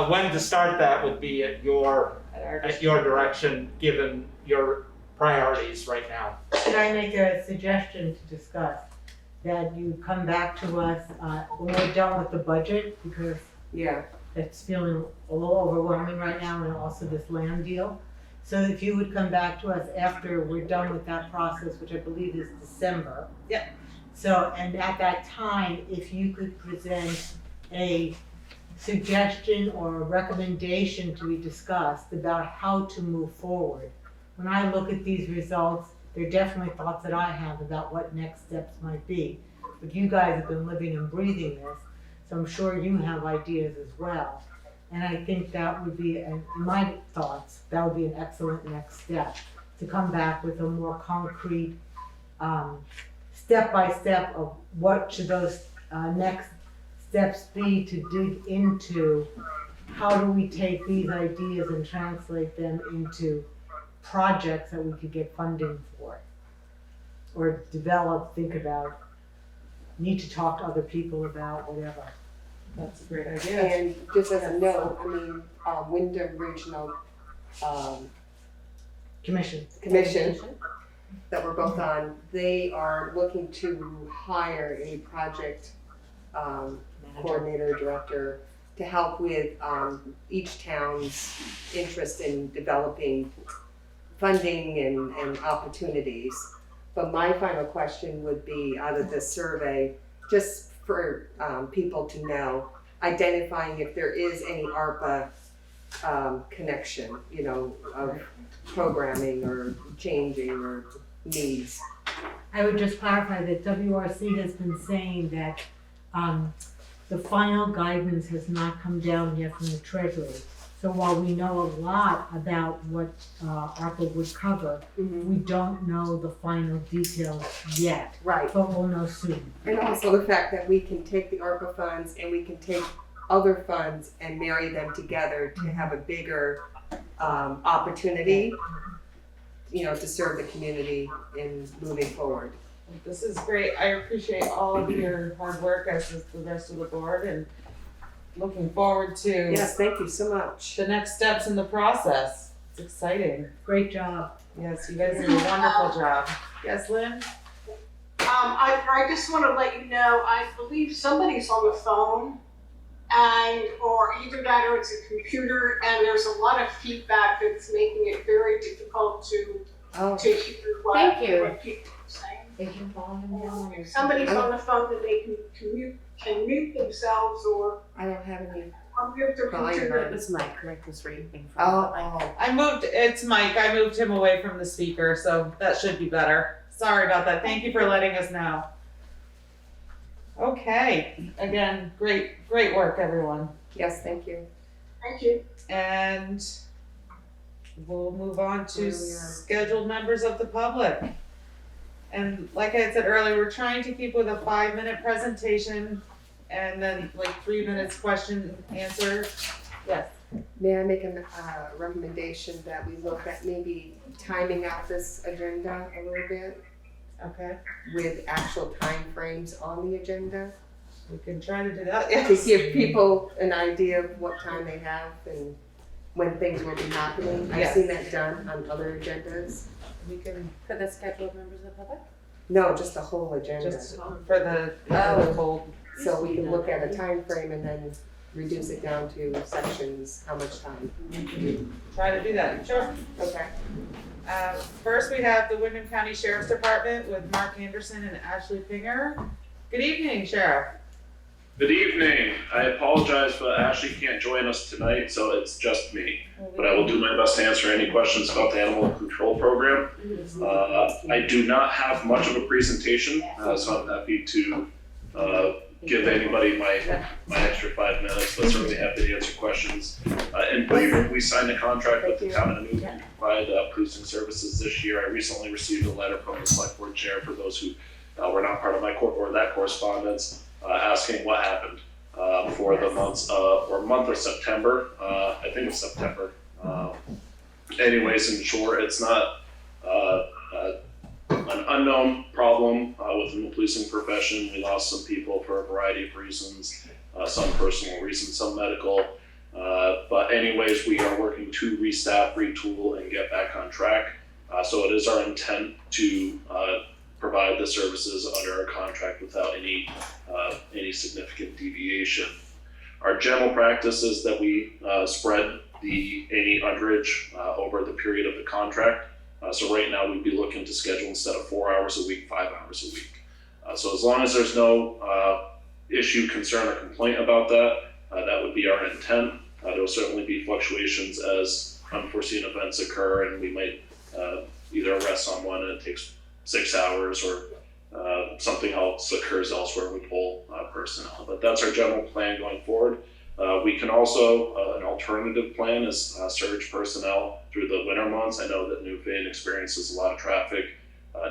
when to start that would be at your direction, given your priorities right now. Should I make a suggestion to discuss? That you come back to us when we're done with the budget, because Yeah, it's feeling a little overwhelming right now, and also this land deal. So if you would come back to us after we're done with that process, which I believe is December. Yep. So, and at that time, if you could present a suggestion or a recommendation to be discussed about how to move forward. When I look at these results, there are definitely thoughts that I have about what next steps might be. But you guys have been living and breathing this, so I'm sure you have ideas as well. And I think that would be, in my thoughts, that would be an excellent next step, to come back with a more concrete, step-by-step of what should those next steps be to dig into, how do we take these ideas and translate them into projects that we could get funding for, or develop, think about, need to talk to other people about, whatever. That's a great idea. and just as a note, I mean, Windham Regional Commission. Commission that we're both on, they are looking to hire a project coordinator, director, to help with each town's interest in developing funding and opportunities. But my final question would be, out of this survey, just for people to know, identifying if there is any ARPA connection, you know, of programming or changing or needs. I would just clarify that WRC has been saying that the final guidance has not come down yet from the Treasury. So while we know a lot about what ARPA would cover, we don't know the final details yet, Right. but we'll know soon. And also the fact that we can take the ARPA funds and we can take other funds and marry them together to have a bigger opportunity, you know, to serve the community in moving forward. This is great. I appreciate all of your hard work, as does the rest of the board, and looking forward to Yes, thank you so much. the next steps in the process. It's exciting. Great job. Yes, you guys do a wonderful job. Yes, Lynn? I just want to let you know, I believe somebody's on the phone, and or either that or it's a computer, and there's a lot of feedback that's making it very difficult to hear Thank you. what people are saying. They can follow him down. If somebody's on the phone, then they can mute themselves or I don't have any. unmute their Volume computer. It was Mike, Rick was reading from Oh, It's Mike. I moved him away from the speaker, so that should be better. Sorry about that. Thank you for letting us know. Okay, again, great work, everyone. yes, thank you. Thank you. And we'll move on Where to we are. scheduled members of the public. And like I said earlier, we're trying to keep with a 5-minute presentation and then like 3 minutes question answer. Yes. May I make a recommendation that we look at maybe timing out this agenda a little bit Okay, with actual timeframes on the agenda? we can try to do that. To Yes. give people an idea of what time they have and when things will be happening. I've Yes. seen that done on other agendas. We can For the scheduled members of the public? No, just the whole agenda. just for the whole. So we can look at a time frame and then reduce it down to sections, how much time? Try to do that, sure. Okay. First, we have the Windham County Sheriff's Department with Mark Anderson and Ashley Pinger. Good evening, Sheriff. Good evening. I apologize, but Ashley can't join us tonight, so it's just me. But I will do my best to answer any questions about the animal control program. I do not have much of a presentation, so I'm happy to give anybody my extra 5 minutes, but certainly happy to answer questions. And we signed a contract with the town of Newfane to provide policing services this year. I recently received a letter from the Selectboard chair for those who were not part of my that correspondence, asking what happened for the month of September. I think it's September. Anyways, in short, it's not an unknown problem within the policing profession. We lost some people for a variety of reasons, some personal reasons, some medical. But anyways, we are working to restaff, retool, and get back on track. So it is our intent to provide the services under our contract without any significant deviation. Our general practice is that we spread any underage over the period of the contract. So right now we'd be looking to schedule, instead of 4 hours a week, 5 hours a week. So as long as there's no issue, concern, or complaint about that, that would be our intent. There will certainly be fluctuations as unforeseen events occur, and we might either arrest someone and it takes 6 hours, or something else occurs elsewhere, we pull personnel. But that's our general plan going forward. We can also, an alternative plan is surge personnel through the winter months. I know that Newfane experiences a lot of traffic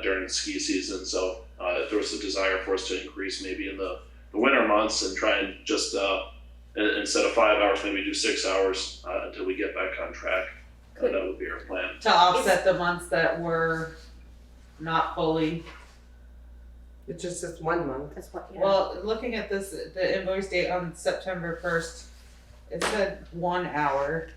during the ski season, so if there was a desire for us to increase maybe in the winter months and try and just, instead of 5 hours, maybe do 6 hours until we get back on track, that would be our plan. To offset the months that were not fully. It's just 1 month. That's what, yeah. Well, looking at this, the invoice date on September 1st, it said 1 hour.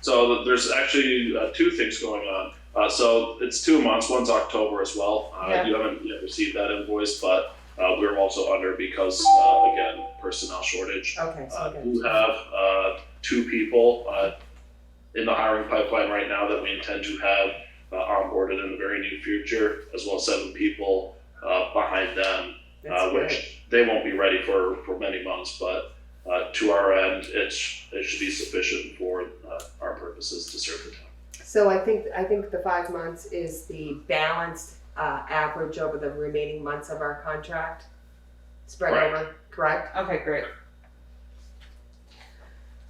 So there's actually 2 things going on. So it's 2 months, one's October as well. Yeah. You haven't yet received that invoice, but we're also under because, again, personnel shortage. Okay, so good. We have 2 people in the hiring pipeline right now that we intend to have onboarded in the very near future, as well as 7 people behind them, That's which they won't be ready for many months, but to our end, it should be sufficient for our purposes to serve the town. So I think the 5 months is the balanced average over the remaining months of our contract, spread Correct. over, correct? Okay, great.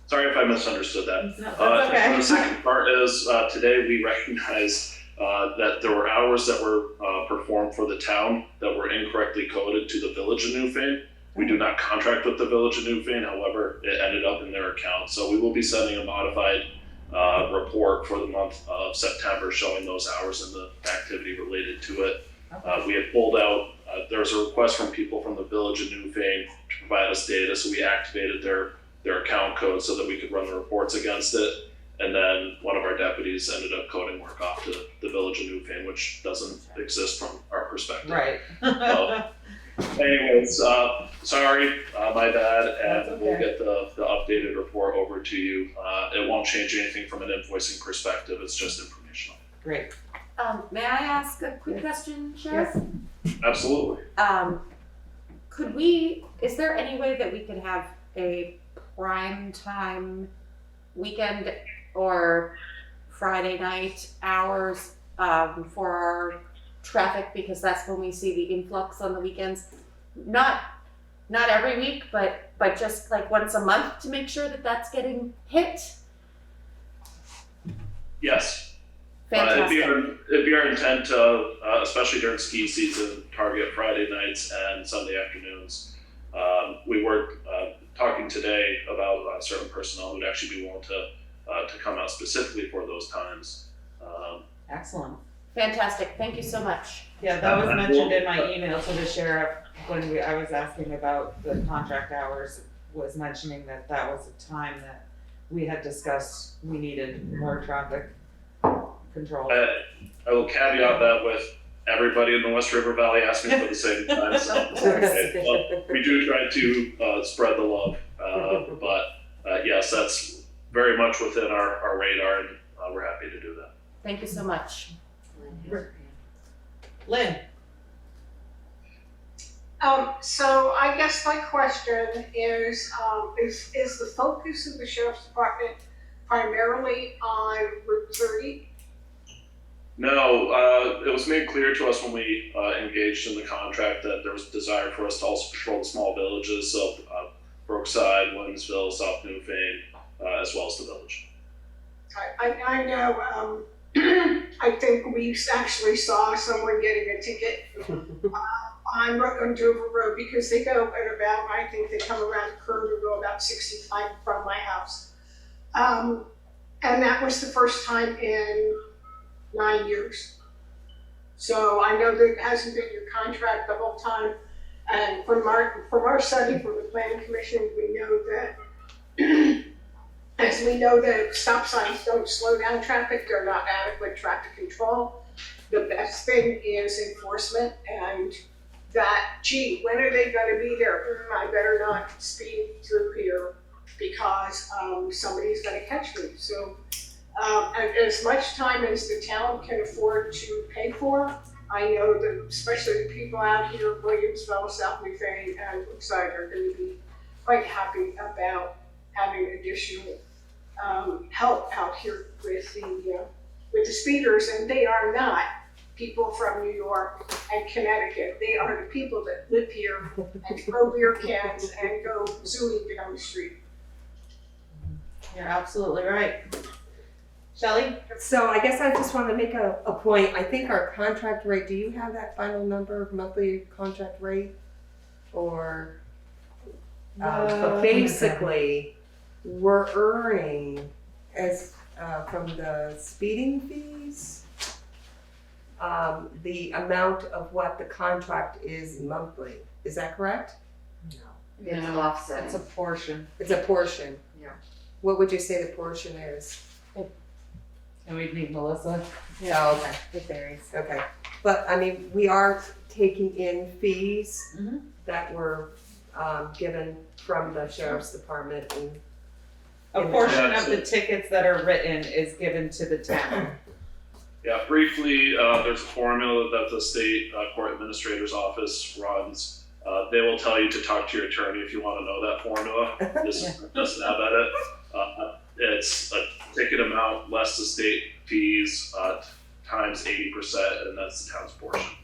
Sorry if I misunderstood that. No, that's okay. And the second part is today we recognize that there were hours that were performed for the town that were incorrectly coded to the Village of Newfane. We do not contract with the Village of Newfane, however, it ended up in their account. So we will be sending a modified report for the month of September showing those hours and the activity related to it. We had pulled out, there was a request from people from the Village of Newfane to provide us data, so we activated their account code so that we could run the reports against it. And then one of our deputies ended up coding work off to the Village of Newfane, which doesn't exist from our perspective. Right. So, anyways, sorry, my bad, and That's we'll okay. get the updated report over to you. It won't change anything from an invoicing perspective, it's just informational. Great. May I ask a quick question, Sheriff? Absolutely. Is there any way that we could have a prime time weekend or Friday night hours for our traffic, because that's when we see the influx on the weekends? Not every week, but just like once a month to make sure that that's getting hit. Yes. Fantastic. It'd be our intent to, especially during ski season, target Friday nights and Sunday afternoons. We were talking today about certain personnel who'd actually be willing to come out specifically for those times. Excellent. Fantastic. Thank you so much. Yeah, that was mentioned in my email to the sheriff when I was asking about the contract hours, was mentioning that was a time that we had discussed we needed more traffic control. I will caveat that with everybody in the West River Valley asked me for the same time, so we do try to spread the love. But yes, that's very much within our radar, and we're happy to do that. Thank you so much. Lynn? So I guess my question is the focus of the sheriff's department primarily on Route 30? No, it was made clear to us when we engaged in the contract that there was a desire for us to also patrol the small villages of Brookside, Williamsville, South Newfane, as well as the village. I know, I think we actually saw someone getting a ticket on Dover Road because they go at about, I think they come around the curve and go about 65 from my house. And that was the first time in 9 years. So I know that it hasn't been your contract the whole time. And from our study from the planning commission, we know that as we know that stop signs don't slow down traffic, they're not adequate traffic control. The best thing is enforcement, and that, gee, when are they gonna be there? I better not speed through here because somebody's gonna catch me. So and as much time as the town can afford to pay for, I know that especially the people out here, Williamsville, South Newfane, and Brookside are gonna be quite happy about having additional help out here with the speeders, and they are not people from New York and Connecticut. They are the people that live here and throw beer cans and go zooing down the street. You're absolutely right. Shelley? So I guess I just want to make a point. I think our contract rate, do you have that final number, monthly contract rate? Or, but basically, we're earning as, from the speeding fees, the amount of what the contract is monthly. Is that correct? It's No, offset. it's a portion. It's a portion. Yeah. What would you say the portion is? And we'd need Melissa. Oh, okay. It varies. Okay, but I mean, we are taking in fees Mhm. that were given from the sheriff's department and. A portion of the tickets that are written is given to the town. Yeah, briefly, there's a formula that the state court administrator's office runs. They will tell you to talk to your attorney if you want to know that formula. This is just an edit. It's a ticket amount less the state fees times 80%, and that's the town's portion.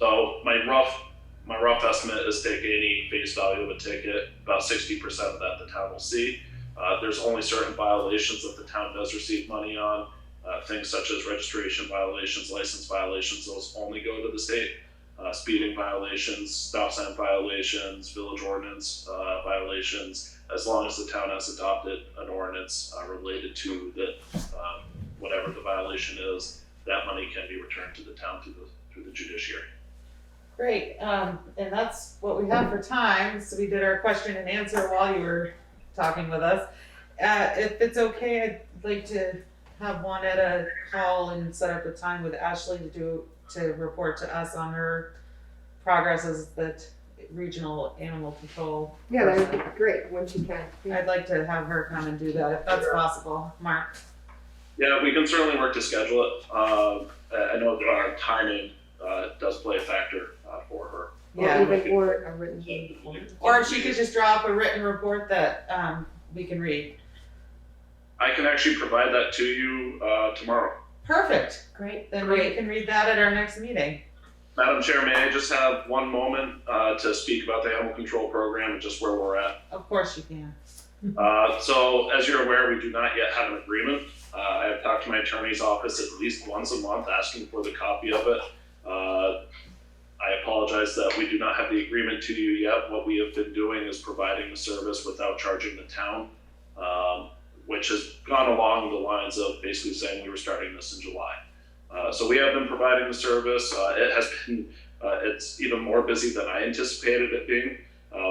So my rough estimate is take any face value of a ticket, about 60% of that the town will see. There's only certain violations that the town does receive money on. Things such as registration violations, license violations, those only go to the state. Speeding violations, stop sign violations, village ordinance violations, as long as the town has adopted an ordinance related to the whatever the violation is, that money can be returned to the town through the judiciary. Great, and that's what we have for time. So we did our question and answer while you were talking with us. If it's okay, I'd like to have Juanetta call and set up a time with Ashley to report to us on her progress as the regional animal control. Yeah, that would person. be great when she can. Yeah. I'd like to have her come and do that if that's possible. Mark? Yeah, we can certainly work to schedule it. I know timing does play a factor for her. Yeah. Or a written report. Or if she could just drop a written report that we can read. I can actually provide that to you tomorrow. Perfect. Great. Then we can read that at our next meeting. Madam Chair, may I just have one moment to speak about the animal control program and just where we're at? Of course you can. So as you're aware, we do not yet have an agreement. I have talked to my attorney's office at least once a month asking for the copy of it. I apologize that we do not have the agreement to you yet. What we have been doing is providing the service without charging the town, which has gone along the lines of basically saying we were starting this in July. So we have been providing the service. It has been, it's even more busy than I anticipated it being,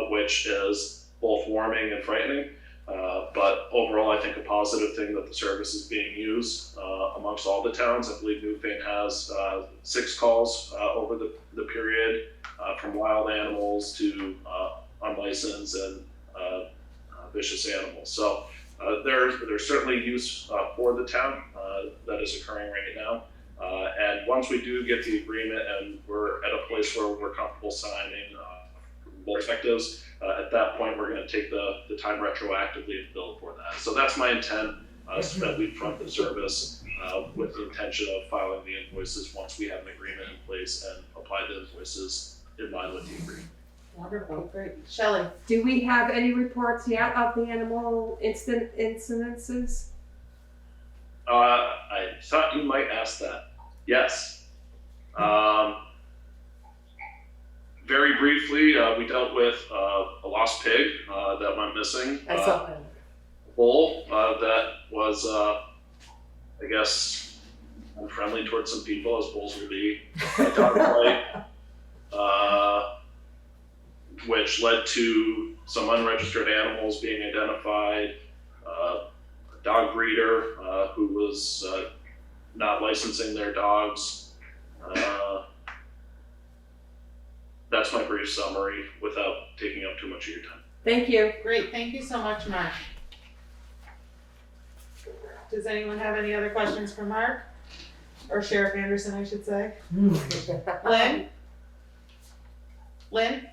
which is both warming and frightening. But overall, I think a positive thing that the service is being used amongst all the towns. I believe Newfane has 6 calls over the period from wild animals to unlicensed and vicious animals. So there's certainly use for the town that is occurring right now. And once we do get the agreement and we're at a place where we're comfortable signing both perspectives, at that point we're going to take the time retroactively and bill for that. So that's my intent, so that we front the service with the intention of filing the invoices once we have an agreement in place and apply the invoices in line with the agreement. Wonderful, great. Shelley? Do we have any reports yet of the animal incidences? I thought you might ask that. Yes. Very briefly, we dealt with a lost pig that went missing. I saw that. A bull that was, I guess, unfriendly towards some people, as bulls will be. A dog fight, which led to some unregistered animals being identified. A dog breeder who was not licensing their dogs. That's my brief summary without taking up too much of your time. Thank you. Great, thank you so much, Mark. Does anyone have any other questions for Mark? Or Sheriff Anderson, I should say? Lynn? Lynn?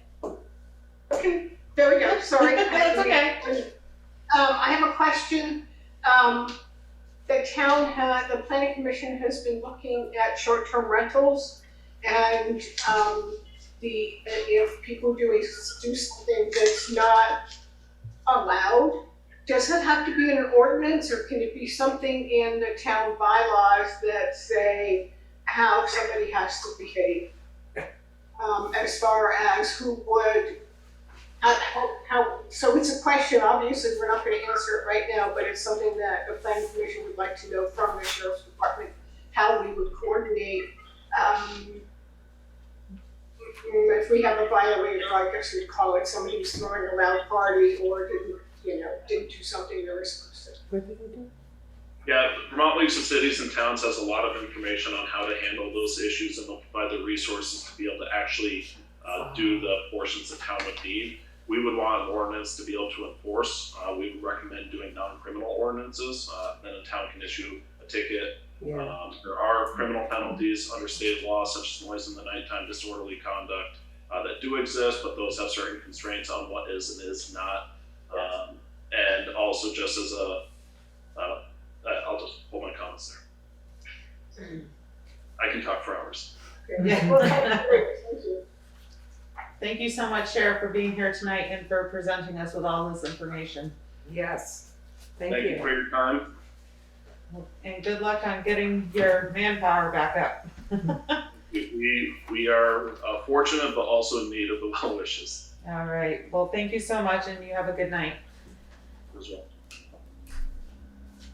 Okay, there we go, sorry. That's okay. I have a question. The planning commission has been looking at short-term rentals and if people do something that's not allowed, does it have to be in an ordinance or can it be something in the town bylaws that say how somebody has to behave? As far as who would, so it's a question, obviously we're not gonna answer it right now, but it's something that the planning commission would like to know from the sheriff's department, how we would coordinate. If we have a violator, I guess we'd call it somebody who's throwing a loud party or didn't do something they were supposed to. Yeah, Vermont Leagues of Cities and Towns has a lot of information on how to handle those issues and they'll provide the resources to be able to actually do the portions the town would need. We would want an ordinance to be able to enforce. We would recommend doing non-criminal ordinances. Then a town can issue a ticket. Yeah. There are criminal penalties under state law, such as noise in the nighttime, disorderly conduct, that do exist, but those have certain constraints on what is and is not. And also just as I'll just hold my comments there. I can talk for hours. Yeah. Thank you so much, Sheriff, for being here tonight and for presenting us with all this information. Yes. Thank Thank you for your time. And good luck on getting your manpower back up. We are fortunate, but also in need of the well wishes All right, well, thank you so much and you have a good night. as well.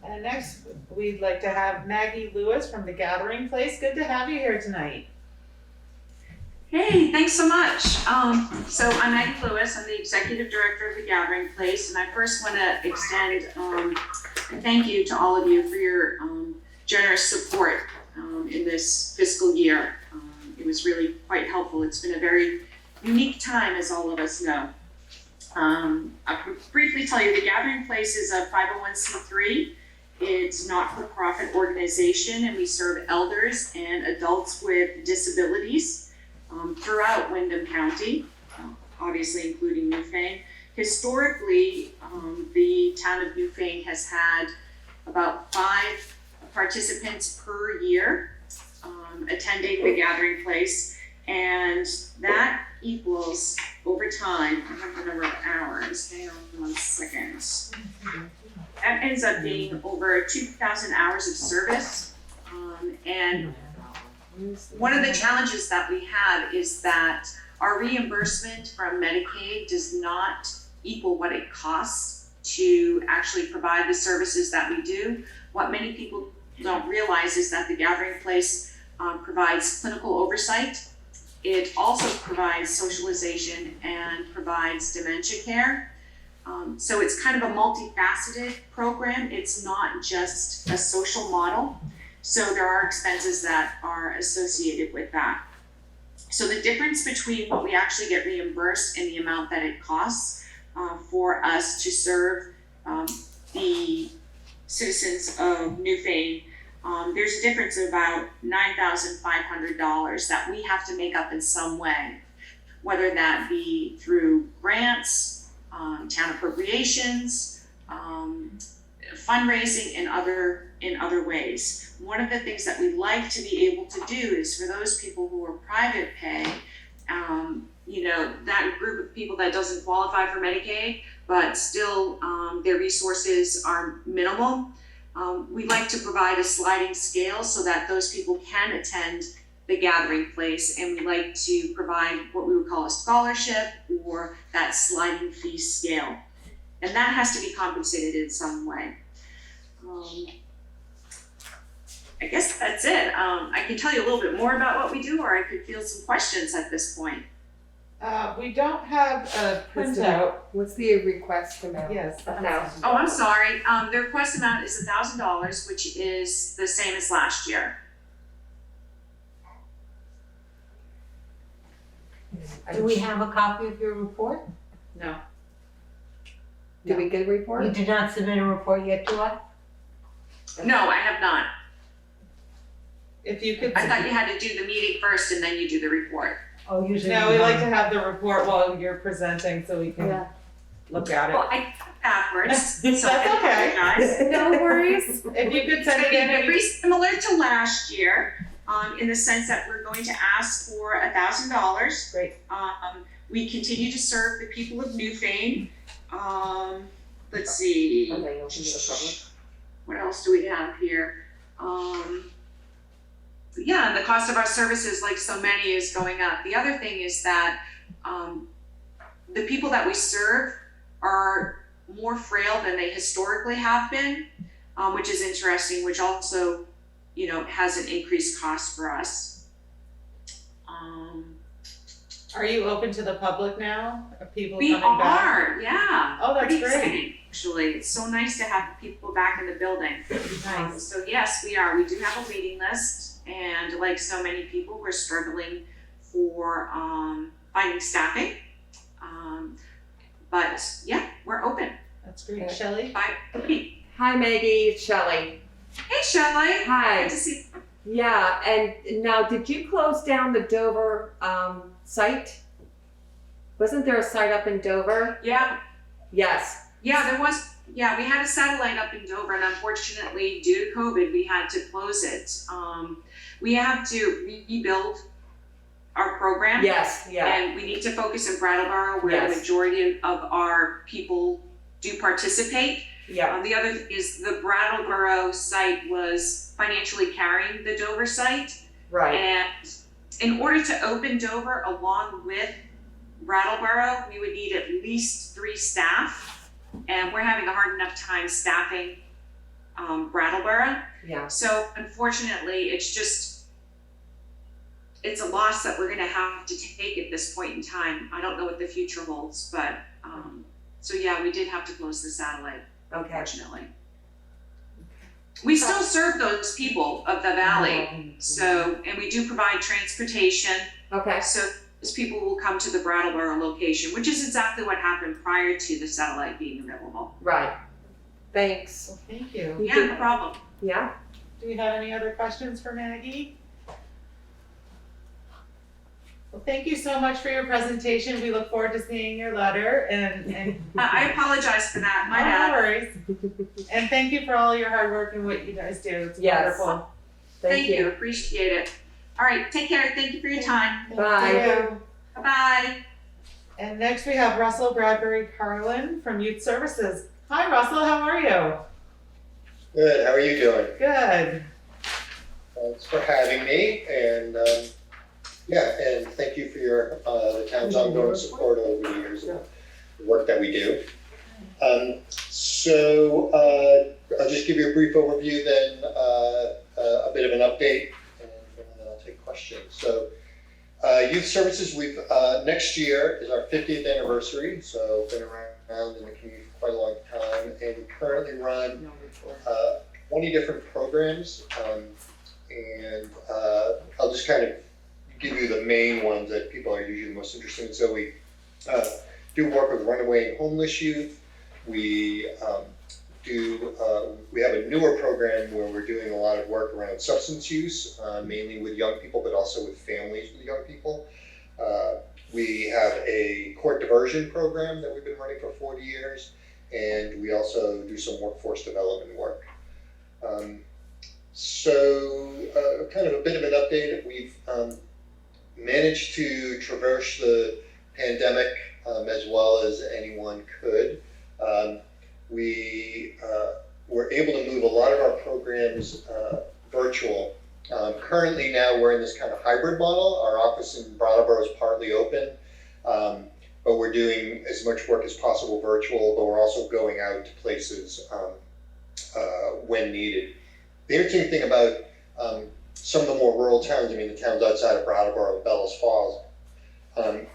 And next, we'd like to have Maggie Lewis from The Gathering Place. Good to have you here tonight. Hey, thanks so much. So I'm Maggie Lewis, I'm the Executive Director of The Gathering Place, and I first want to extend a thank you to all of you for your generous support in this fiscal year. It was really quite helpful. It's been a very unique time, as all of us know. I'll briefly tell you, The Gathering Place is a 501c3. It's a not-for-profit organization, and we serve elders and adults with disabilities throughout Windham County, obviously including Newfane. Historically, the town of Newfane has had about 5 participants per year attending The Gathering Place, and that equals, over time, I have the number of hours, hang on 1 second. That ends up being over 2,000 hours of service, and one of the challenges that we have is that our reimbursement from Medicaid does not equal what it costs to actually provide the services that we do. What many people don't realize is that The Gathering Place provides clinical oversight. It also provides socialization and provides dementia care. So it's kind of a multifaceted program. It's not just a social model. So there are expenses that are associated with that. So the difference between what we actually get reimbursed and the amount that it costs for us to serve the citizens of Newfane, there's a difference of about $9,500 that we have to make up in some way, whether that be through grants, town appropriations, fundraising, and other ways. One of the things that we like to be able to do is for those people who are private pay, that group of people that doesn't qualify for Medicaid, but still their resources are minimal. We like to provide a sliding scale so that those people can attend the gathering place, and we like to provide what we would call a scholarship or that sliding fee scale. And that has to be compensated in some way. I guess that's it. I can tell you a little bit more about what we do, or I could field some questions at this point. We don't have a printout. What's the request amount? Yes. $1,000. Oh, I'm sorry. The request amount is $1,000, which is the same as last year. Do we have a copy of your report? No. Did we get a report? You did not submit a report yet to us? No, I have not. If you could. I thought you had to do the meeting first and then you do the report. Oh, usually. No, we like to have the report while you're presenting so we can Yeah. look at it. Well, I backwards, so That's I apologize. No worries. If you could It's send gonna it be in. very similar to last year, in the sense that we're going to ask for $1,000. Great. We continue to serve the people of Newfane. Let's see. Are they open to the public? What else do we have here? Yeah, the cost of our services, like so many, is going up. The other thing is that the people that we serve are more frail than they historically have been, which is interesting, which also, has an increased cost for us. Are you open to the public now? Are people We coming back? are, yeah. Oh, that's Pretty great. exciting, actually. It's so nice to have people back in the building. Nice. So yes, we are. We do have a waiting list, and like so many people, we're struggling for finding staffing. But yeah, we're open. That's great. Yeah. Shelley? Hey, Hi Maggie, it's Shelley. Shelley. Hi. Good to see you. Yeah, and now did you close down the Dover site? Wasn't there a site up in Dover? Yeah, Yes. yeah, there was. Yeah, we had a satellite up in Dover, and unfortunately, due to COVID, we had to close it. We have to rebuild our program. Yes, yeah. And we need to focus in Brattleboro, where the Yes. majority of our people do participate. Yeah. The other is the Brattleboro site was financially carrying the Dover site. Right. And in order to open Dover along with Brattleboro, we would need at least 3 staff. And we're having a hard enough time staffing Brattleboro. Yeah. So unfortunately, it's a loss that we're gonna have to take at this point in time. I don't know what the future holds, but, so yeah, we did have to close the satellite, Okay. unfortunately. We still serve those people of the valley, so, and we do provide transportation, Okay. so those people will come to the Brattleboro location, which is exactly what happened prior to the satellite being available. Right. Thanks. Well, thank you. You Yeah, did- no problem. Yeah. Do we have any other questions for Maggie? Well, thank you so much for your presentation. We look forward to seeing your letter and I apologize for that, my no bad. worries. And thank you for all your hard work and what you guys do. It's Yes. wonderful. Thank you, appreciate it. All right, take care, thank you for your time. Bye. Thank you. Bye-bye. And next we have Russell Bradbury-Carlin from Youth Services. Hi, Russell, how are you? Good, how are you doing? Good. Thanks for having me, and and thank you for your the town's ongoing support over the years of the work that we do. So I'll just give you a brief overview, then a bit of an update, and then I'll take questions. So Youth Services, we've next year is our 50th anniversary, so been around in the community for quite a long time, and we currently run 20 different programs. And I'll just kind of give you the main ones that people are usually most interested in. So we do work with runaway and homeless youth. We we have a newer program where we're doing a lot of work around substance use, mainly with young people, but also with families with young people. We have a court diversion program that we've been running for 40 years, and we also do some workforce development work. So kind of a bit of an update. We've managed to traverse the pandemic as well as anyone could. We were able to move a lot of our programs virtual. Currently now we're in this kind of hybrid model. Our office in Brattleboro is partly open, but we're doing as much work as possible virtual, but we're also going out to places when needed. The interesting thing about some of the more rural towns, I mean the towns outside of Brattleboro and Bellows Falls,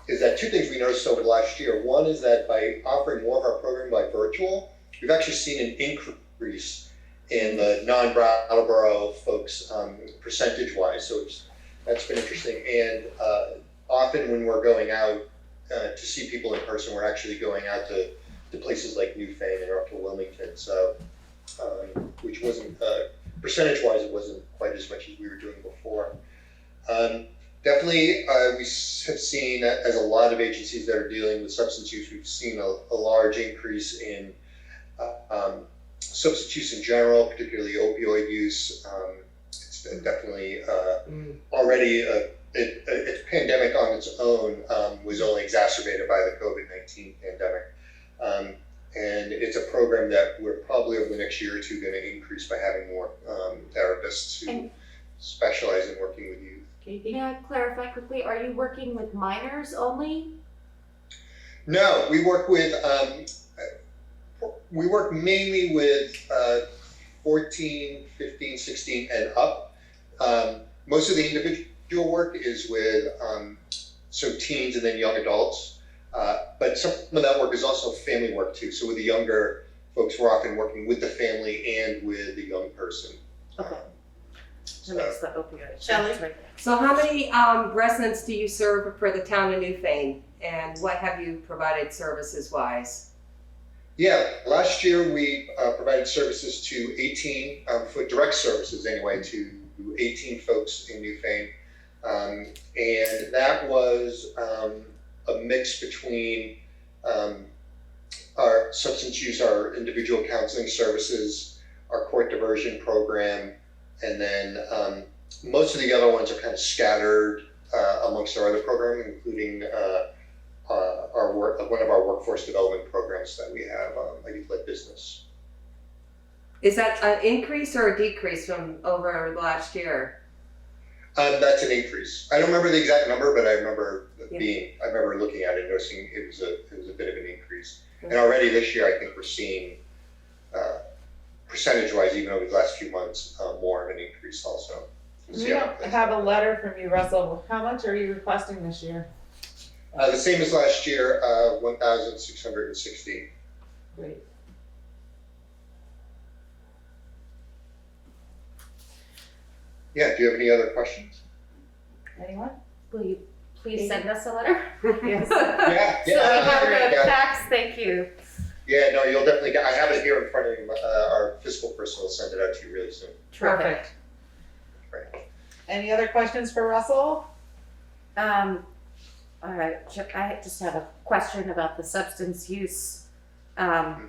is that two things we noticed over the last year. One is that by offering more of our program by virtual, we've actually seen an increase in the non-Brattleboro folks percentage-wise, so that's been interesting. And often when we're going out to see people in person, we're actually going out to places like Newfane and up to Wilmington, so which wasn't, percentage-wise, it wasn't quite as much as we were doing before. Definitely, we have seen, as a lot of agencies that are dealing with substance use, we've seen a large increase in substance use in general, particularly opioid use. It's definitely already its pandemic on its own was only exacerbated by the COVID-19 pandemic. And it's a program that we're probably over the next year or two going to increase by having more therapists who specialize in working with youth. May I clarify quickly, are you working with minors only? No, we work mainly with 14, 15, 16 and up. Most of the individual work is with so teens and then young adults. But some of that work is also family work too. So with the younger folks, we're often working with the family and with the young person. Okay. That makes the opioid. Shelley? Right. So how many residents do you serve for the town of Newfane, and what have you provided services wise? Yeah, last year we provided services to 18, for direct services anyway, to 18 folks in Newfane. And that was a mix between our substance use, our individual counseling services, our court diversion program, and then most of the other ones are kind of scattered amongst our other programming, including one of our workforce development programs that we have, a youth-led business. Is that an increase or a decrease from over last year? That's an increase. I don't remember the exact number, but I remember looking at it and noticing it was a bit of an increase. And already this year, I think we're seeing, percentage-wise, even over the last few months, more of an increase also. We don't have a letter from you, Russell. How much are you requesting this year? The same as last year, 1,660. Great. Yeah, do you have any other questions? Anyone? Will you please send us a letter? Yes. Yeah, So we have the yeah. facts, thank you. Yeah, no, you'll definitely get, I have it here in front of you. Our fiscal person will send it out to you really soon. Perfect. Right. Any other questions for Russell? All right, I just have a question about the substance use. Do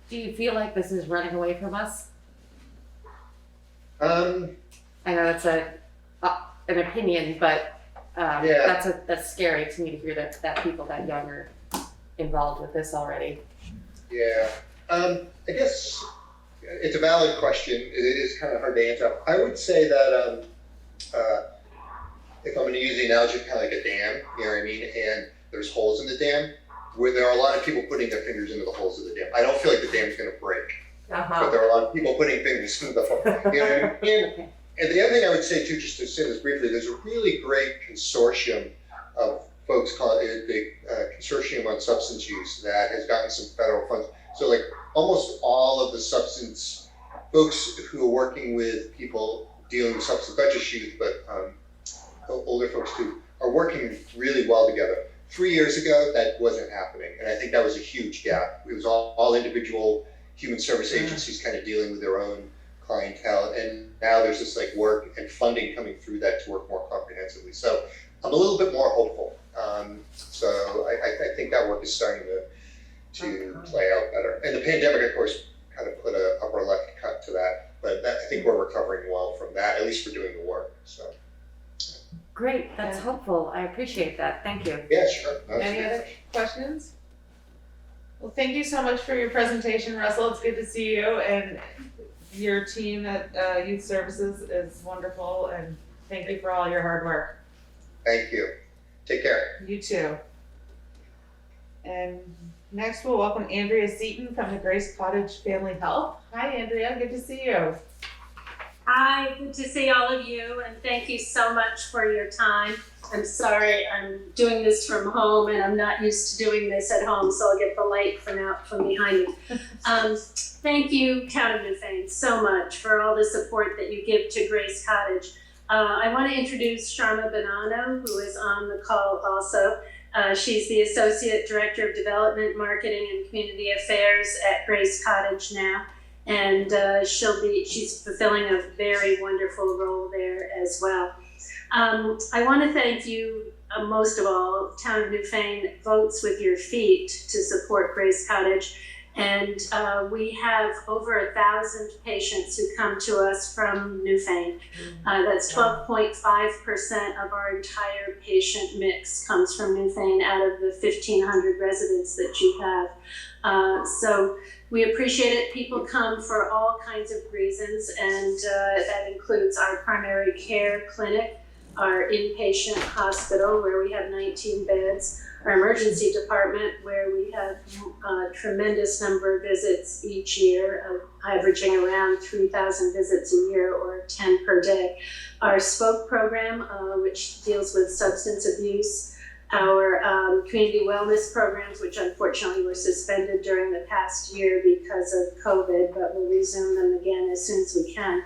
you feel like this is running away from us? I know it's an opinion, but Yeah. that's scary to me to hear that people that young are involved with this already. Yeah, I guess it's a valid question. It is kind of hard to answer. I would say that if I'm going to use the analogy of kind of like a dam, you know what I mean, and there's holes in the dam, where there are a lot of people putting their fingers into the holes of the dam. I don't feel like the dam's going to break, but there are a lot of people putting fingers into the hole. You know what I mean? And the other thing I would say too, just to say this briefly, there's a really great consortium of folks call it the Consortium on Substance Use that has gotten some federal funds. So like almost all of the substance folks who are working with people dealing with substance, not just youth, but older folks too, are working really well together. 3 years ago, that wasn't happening, and I think that was a huge gap. It was all individual human service agencies kind of dealing with their own clientele, and now there's this like work and funding coming through that to work more comprehensively. So I'm a little bit more hopeful. So I think that work is starting to play out better. And the pandemic, of course, kind of put a upper left cut to that, but I think we're recovering well from that, at least for doing the work. So. Great, that's helpful. I appreciate that. Thank you. Yeah, sure. Any other questions? Well, thank you so much for your presentation, Russell. It's good to see you, and your team at Youth Services is wonderful, and thank you for all your hard work. Thank you. Take care. You too. And next we'll welcome Andrea Seaton from the Grace Cottage Family Health. Hi Andrea, good to see you. Hi, good to see all of you, and thank you so much for your time. I'm sorry I'm doing this from home, and I'm not used to doing this at home, so I'll get the light from behind me. Thank you, Town of Newfane, so much for all the support that you give to Grace Cottage. I want to introduce Sharma Bonanno, who is on the call also. She's the Associate Director of Development, Marketing, and Community Affairs at Grace Cottage now. And she's fulfilling a very wonderful role there as well. I want to thank you, most of all, Town of Newfane votes with your feet to support Grace Cottage. And we have over 1,000 patients who come to us from Newfane. That's 12.5% of our entire patient mix comes from Newfane out of the 1,500 residents that you have. So we appreciate it. People come for all kinds of reasons, and that includes our primary care clinic, our inpatient hospital where we have 19 beds, our emergency department where we have a tremendous number of visits each year, averaging around 3,000 visits a year or 10 per day. Our SPOKE program, which deals with substance abuse, our community wellness programs, which unfortunately were suspended during the past year because of COVID, but we'll resume them again as soon as we can.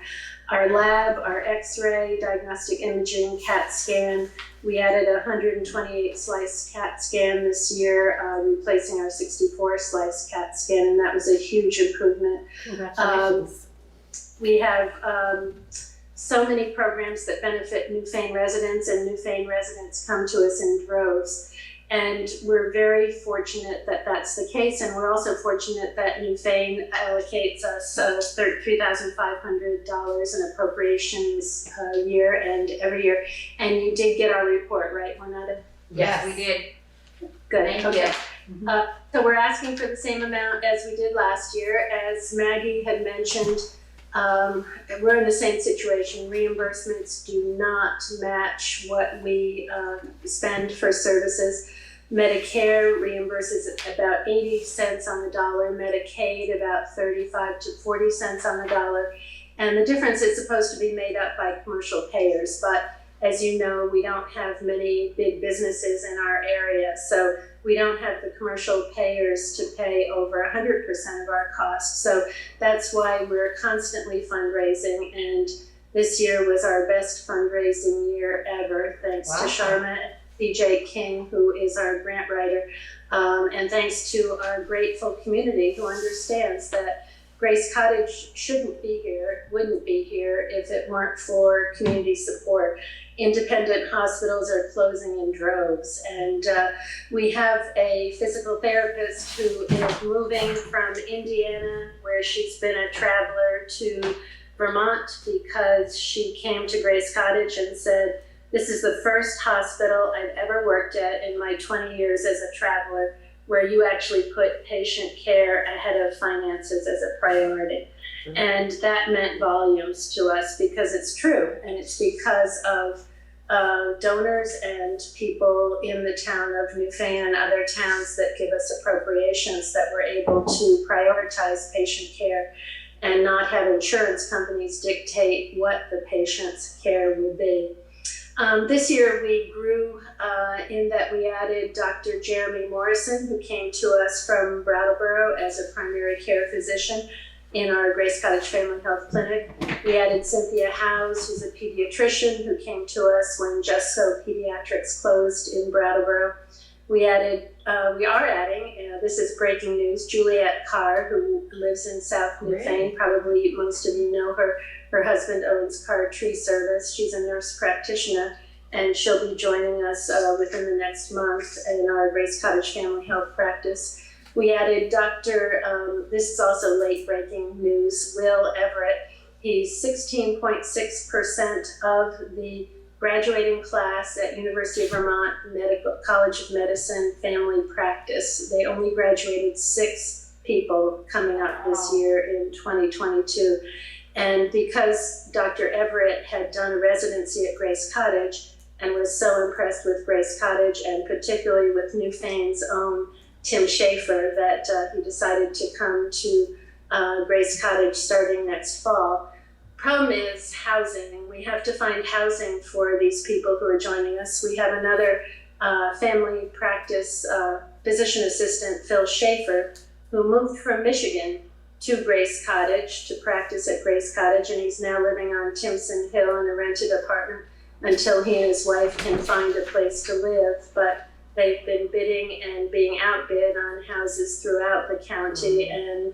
Our lab, our x-ray, diagnostic imaging, CAT scan. We added a 128 slice CAT scan this year, replacing our 64 slice CAT scan, and that was a huge improvement. Congratulations. We have so many programs that benefit Newfane residents, and Newfane residents come to us in droves. And we're very fortunate that that's the case, and we're also fortunate that Newfane allocates us $3,500 in appropriations a year and every year. And you did get our report, right, Juanita? Yes, we did. Good, Thank okay. you. So we're asking for the same amount as we did last year. As Maggie had mentioned, we're in the same situation. Reimbursements do not match what we spend for services. Medicare reimburses about 80 cents on the dollar, Medicaid about 35 to 40 cents on the dollar. And the difference is supposed to be made up by commercial payers, but as you know, we don't have many big businesses in our area, so we don't have the commercial payers to pay over 100% of our costs. So that's why we're constantly fundraising, and this year was our best fundraising year ever, thanks to Sharma CJ King, who is our grant writer, and thanks to our grateful community who understands that Grace Cottage wouldn't be here if it weren't for community support. Independent hospitals are closing in droves, and we have a physical therapist who is moving from Indiana, where she's been a traveler, to Vermont because she came to Grace Cottage and said, "This is the first hospital I've ever worked at in my 20 years as a traveler where you actually put patient care ahead of finances as a priority." And that meant volumes to us because it's true, and it's because of donors and people in the town of Newfane and other towns that give us appropriations that we're able to prioritize patient care and not have insurance companies dictate what the patient's care will be. This year we grew in that we added Dr. Jeremy Morrison, who came to us from Brattleboro as a primary care physician in our Grace Cottage Family Health Clinic. We added Cynthia Howes, who's a pediatrician who came to us when Just So Pediatrics closed in Brattleboro. We are adding, this is breaking news, Juliet Carr, who lives in South Newfane. Probably most of you know her. Her husband owns Carr Tree Service. She's a nurse practitioner, and she'll be joining us within the next month in our Grace Cottage Family Health practice. We added this is also late breaking news, Will Everett. He's 16.6% of the graduating class at University of Vermont College of Medicine family practice. They only graduated 6 people coming up this year in 2022. And because Dr. Everett had done a residency at Grace Cottage and was so impressed with Grace Cottage and particularly with Newfane's own Tim Schaefer that he decided to come to Grace Cottage starting next fall. Problem is housing. We have to find housing for these people who are joining us. We have another family practice physician assistant, Phil Schaefer, who moved from Michigan to Grace Cottage to practice at Grace Cottage, and he's now living on Timpson Hill in a rented apartment until he and his wife can find a place to live. But they've been bidding and being outbid on houses throughout the county and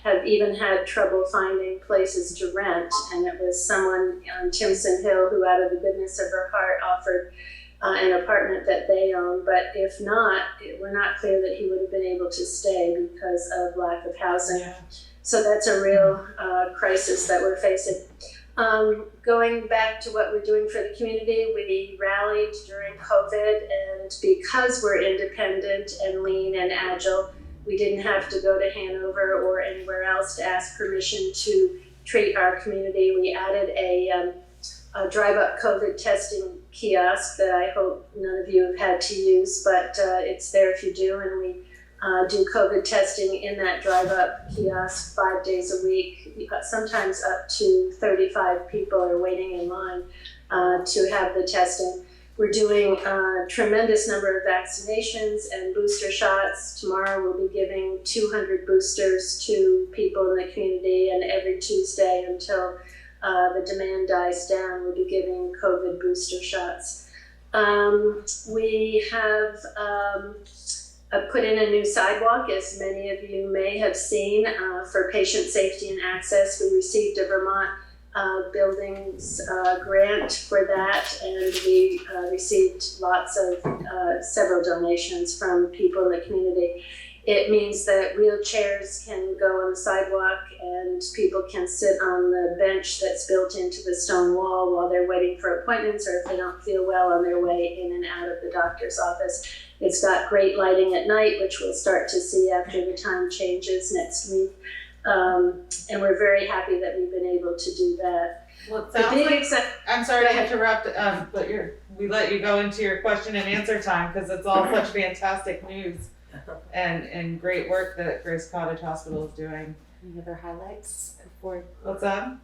have even had trouble finding places to rent. And it was someone on Timpson Hill who, out of the goodness of her heart, offered an apartment that they own. But if not, we're not clear that he would have been able to stay because of lack of housing. Yeah. So that's a real crisis that we're facing. Going back to what we're doing for the community, we rallied during COVID, and because we're independent and lean and agile, we didn't have to go to Hanover or anywhere else to ask permission to treat our community. We added a drive-up COVID testing kiosk that I hope none of you have had to use, but it's there if you do, and we do COVID testing in that drive-up kiosk 5 days a week. Sometimes up to 35 people are waiting in line to have the testing. We're doing a tremendous number of vaccinations and booster shots. Tomorrow we'll be giving 200 boosters to people in the community, and every Tuesday until the demand dies down, we'll be giving COVID booster shots. We have put in a new sidewalk, as many of you may have seen, for patient safety and access. We received a Vermont buildings grant for that, and we received several donations from people in the community. It means that wheelchairs can go on the sidewalk and people can sit on the bench that's built into the stone wall while they're waiting for appointments, or if they don't feel well on their way in and out of the doctor's office. It's got great lighting at night, which we'll start to see after the time changes next week. And we're very happy that we've been able to do that. Well, it sounds like, I'm sorry to interrupt, but we let you go into your question and answer time because it's all such fantastic news and great work that Grace Cottage Hospital is doing. Any other highlights before? What's that?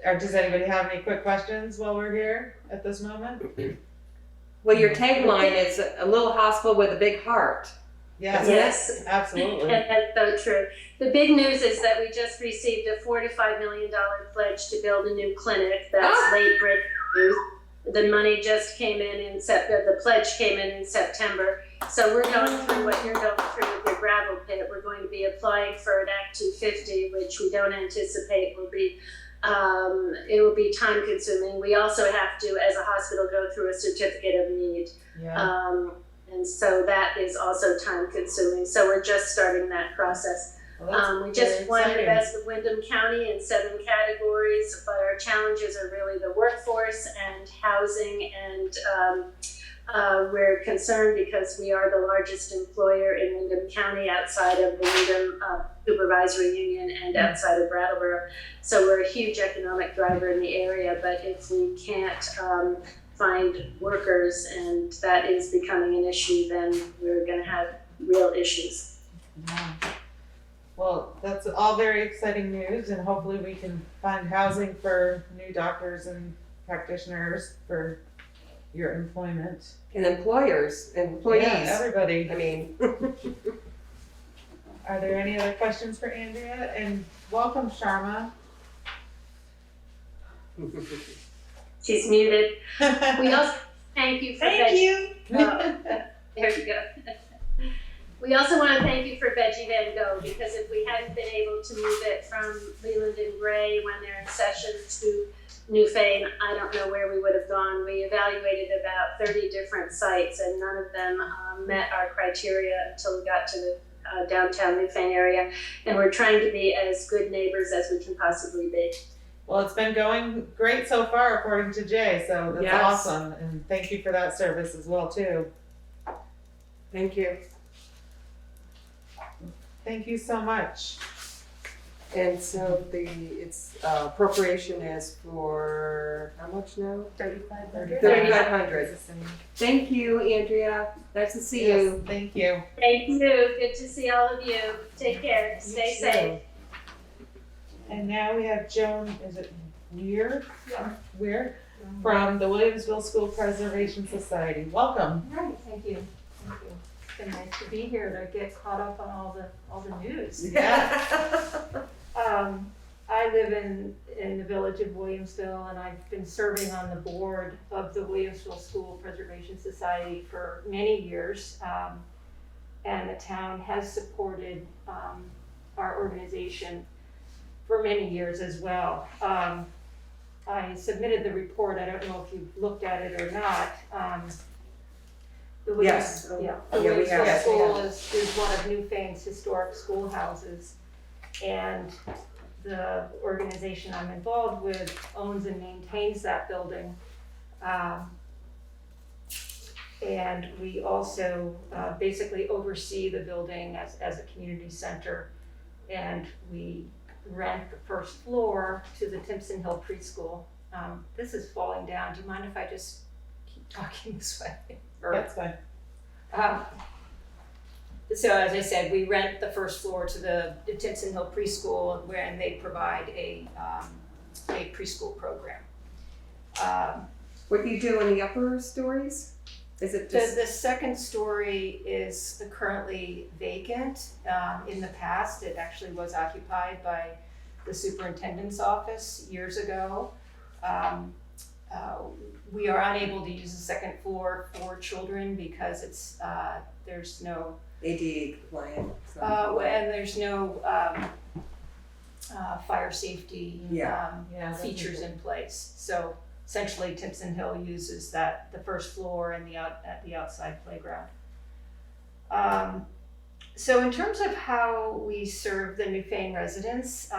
Or does anybody have any quick questions while we're here at this moment? Well, your tagline is a little hospital with a big heart. Yes, absolutely. That's so true. The big news is that we just received a $4 to $5 million pledge to build a new clinic. That's late breaking news. The money just came in the pledge came in September. So we're going through what you're going through with your gravel pit. We're going to be applying for an Act 250, which we don't anticipate will be it will be time consuming. We also have to, as a hospital, go through a certificate of need. Yeah. And so that is also time consuming. So we're just starting that process. Well, we just won the best of Windham County in 7 categories, but our challenges are really the workforce and housing, and we're concerned because we are the largest employer in Windham County outside of the Windham Supervisory Union and outside of Brattleboro. So we're a huge economic driver in the area, but if we can't find workers, and that is becoming an issue, then we're going to have real issues. Yeah. Well, that's all very exciting news, and hopefully we can find housing for new doctors and practitioners for your employment. And employees. Yeah, everybody. I mean, Are there any other questions for Andrea? And welcome, Sharma. She's muted. We also thank you for you. there we go. We also want to thank you for Veggie Van Gogh, because if we hadn't been able to move it from Leland and Gray when they're in session to Newfane, I don't know where we would have gone. We evaluated about 30 different sites and none of them met our criteria until we got to the downtown Newfane area. And we're trying to be as good neighbors as we can possibly be. Well, it's been going great so far, according to Jay, so that's Yes. awesome. And thank you for that service as well, too. thank you. Thank you so much. And so it's appropriation is for how much now? 3,500. 3,500. Thank you, Andrea. Nice to see you. Yes, thank you. Thank you. Good to see all of you. Take care. Stay safe. And now we have Joan, is it Weir? Yeah. Weir, from the Williamsville School Preservation Society. Welcome. Right, thank you. Thank you. It's been nice to be here to get caught up on all the news. Yeah. I live in the village of Williamsville, and I've been serving on the board of the Williamsville School Preservation Society for many years. And the town has supported our organization for many years as well. I submitted the report. I don't know if you've looked at it or not. The Yes. The Yeah, we have. Williamsville School is one of Newfane's historic schoolhouses. And the organization I'm involved with owns and maintains that building. And we also basically oversee the building as a community center. And we rent the first floor to the Timpson Hill Preschool. This is falling down. Do you mind if I just keep talking this way? That's fine. So as I said, we rent the first floor to the Timpson Hill Preschool, where they provide a preschool program. What do you do in the upper stories? Is it just? The second story is currently vacant. In the past, it actually was occupied by the superintendent's office years ago. We are unable to use the second floor for children because it's there's no ADA compliant. So. and there's no fire safety features in place. So essentially, Timpson Hill uses the first floor and at the outside playground. So in terms of how we serve the Newfane residents,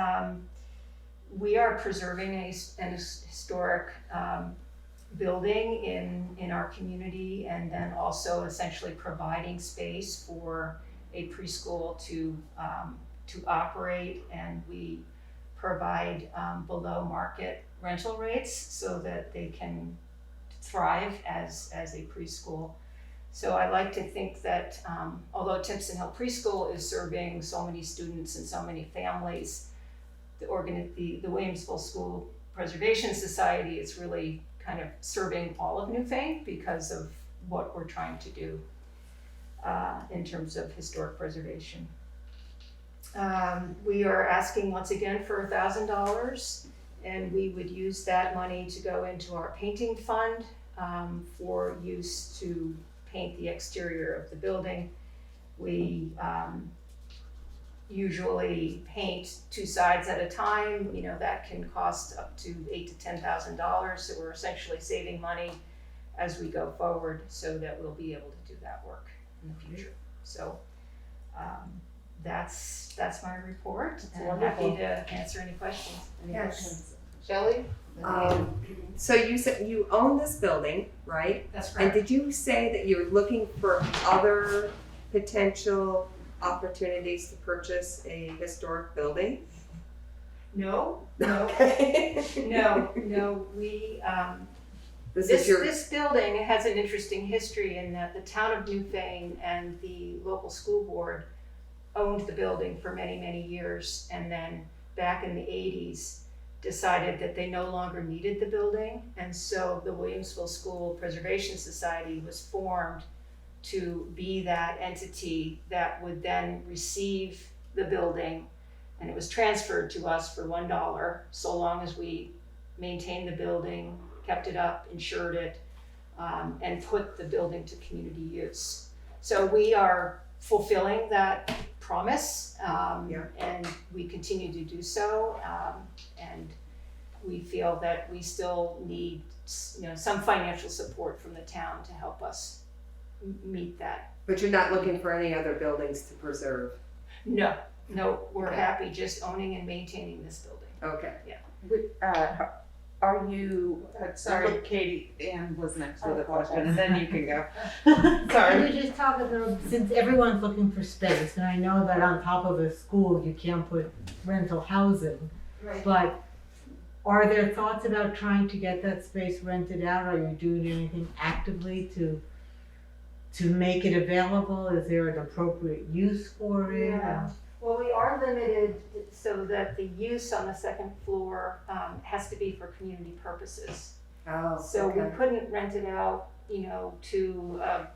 we are preserving an historic building in our community, and then also essentially providing space for a preschool to operate, and we provide below market rental rates so that they can thrive as a preschool. So I like to think that although Timpson Hill Preschool is serving so many students and so many families, the Williamsville School Preservation Society is really kind of serving all of Newfane because of what we're trying to do in terms of historic preservation. We are asking once again for $1,000, and we would use that money to go into our painting fund for use to paint the exterior of the building. We usually paint two sides at a time. You know, that can cost up to $8,000 to $10,000. So we're essentially saving money as we go forward so that we'll be able to do that work in the future. So that's my report, and I'm happy to answer any questions. Any questions? Shelley? So you said you own this building, right? That's And did you say that you're looking for other potential opportunities to purchase a historic building? No. Okay. No. We this building has an interesting history in that the town of Newfane and the local school board owned the building for many, many years, and then back in the 80s, decided that they no longer needed the building, and so the Williamsville School Preservation Society was formed to be that entity that would then receive the building, and it was transferred to us for $1, so long as we maintained the building, kept it up, insured it, and put the building to community use. So we are fulfilling that promise, and we continue to do so, and we feel that we still need, some financial support from the town to help us meet that. But you're not looking for any other buildings to preserve? No, we're Okay. happy just owning and maintaining this building. Okay. Are you, Sorry, Katie, Ann was next with a question, and apologize. then you can go. Can Sorry. we just talk about, since everyone's looking for space, and I know that on top of a school, you can't put rental housing, but are there thoughts about trying to get that space rented out? Are you doing anything actively to make it available? Is there an appropriate use for it? Yeah. Well, we are limited so that the use on the second floor has to be for community purposes. Oh, So we okay. couldn't rent it out, to a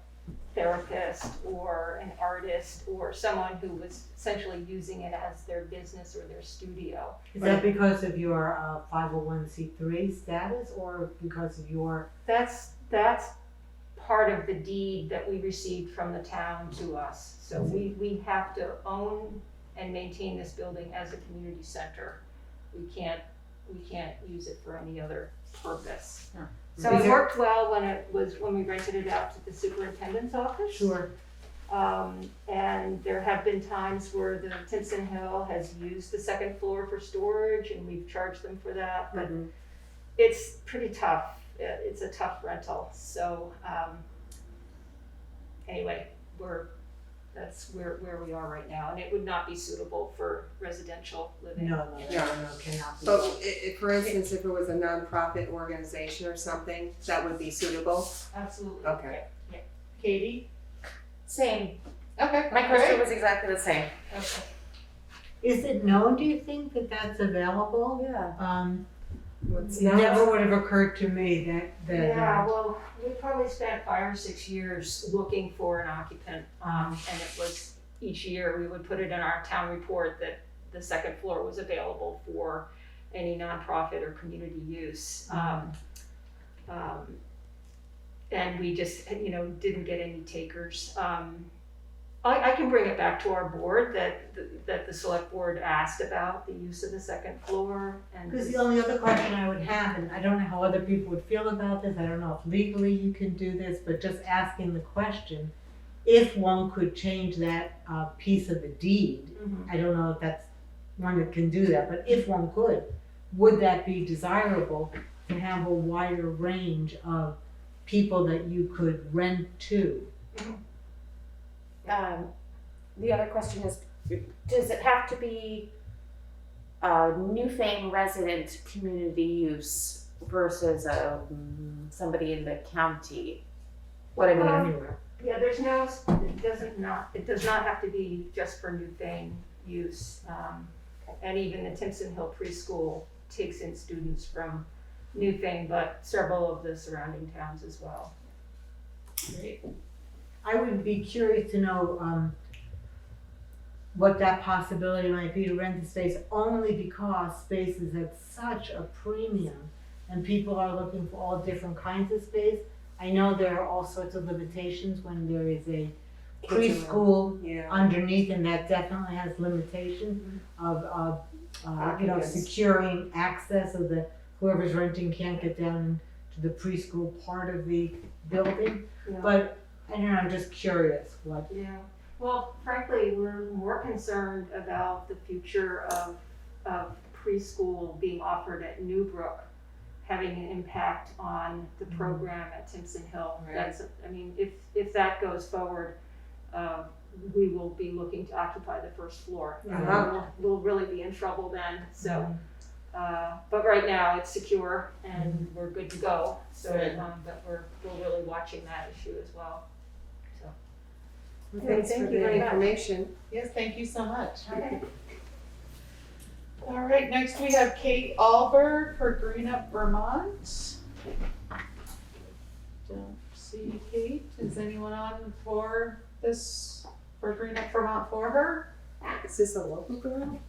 therapist or an artist or someone who was essentially using it as their business or their studio. Is that because of your 501c3 status or because of your? That's part of the deed that we received from the town to us. So we have to own and maintain this building as a community center. We can't use it for any other purpose. Huh. So it worked well when we rented it out to the superintendent's office. Sure. And there have been times where the Timpson Hill has used the second floor for storage and we've charged them for that, but it's pretty tough. It's a tough rental. So anyway, that's where we are right now, and it would not be suitable for residential living. No, cannot be. But for instance, if it was a nonprofit organization or something, that would be suitable? Absolutely. Okay. Katie? same, Okay. my question was exactly the same. Okay. Is it known, do you think, that that's available? Yeah. What's It never would have occurred to me that. Yeah, well, we probably spent 5 or 6 years looking for an occupant, and it was, each year we would put it in our town report that the second floor was available for any nonprofit or community use. And we just, didn't get any takers. I can bring it back to our board that the select board asked about the use of the second floor and. Because the only other question I would have, and I don't know how other people would feel about this, I don't know if legally you can do this, but just asking the question, if one could change that piece of the deed, I don't know if that's one that can do that, but if one could, would that be desirable to have a wider range of people that you could rent to? The other question is, does it have to be Newfane resident community use versus somebody in the county? What I mean, Anywhere. Yeah, it does not have to be just for Newfane use. And even the Timpson Hill preschool takes in students from Newfane, but several of the surrounding towns as well. Great. I would be curious to know what that possibility might be to rent the space, only because space is at such a premium and people are looking for all different kinds of space. I know there are all sorts of limitations when there is a preschool underneath, and that definitely has limitations of securing access so that whoever's renting can't get down to the preschool part of the building. Yeah. But I don't know, I'm just curious what. Yeah. Well, frankly, we're more concerned about the future of preschool being offered at Newbrook having an impact on the program at Timpson Hill. Right. If that goes forward, we will be looking to occupy the first floor. We'll really be in trouble then. So, but right now it's secure and we're good to go. So, but we're really watching that issue as well. So, Thanks for the information. Yes, thank you so much. okay. All right, next we have Kate Albergh for Green Up Vermont. Don't see Kate. Is anyone on for this, for Green Up Vermont for her? Is this a local girl?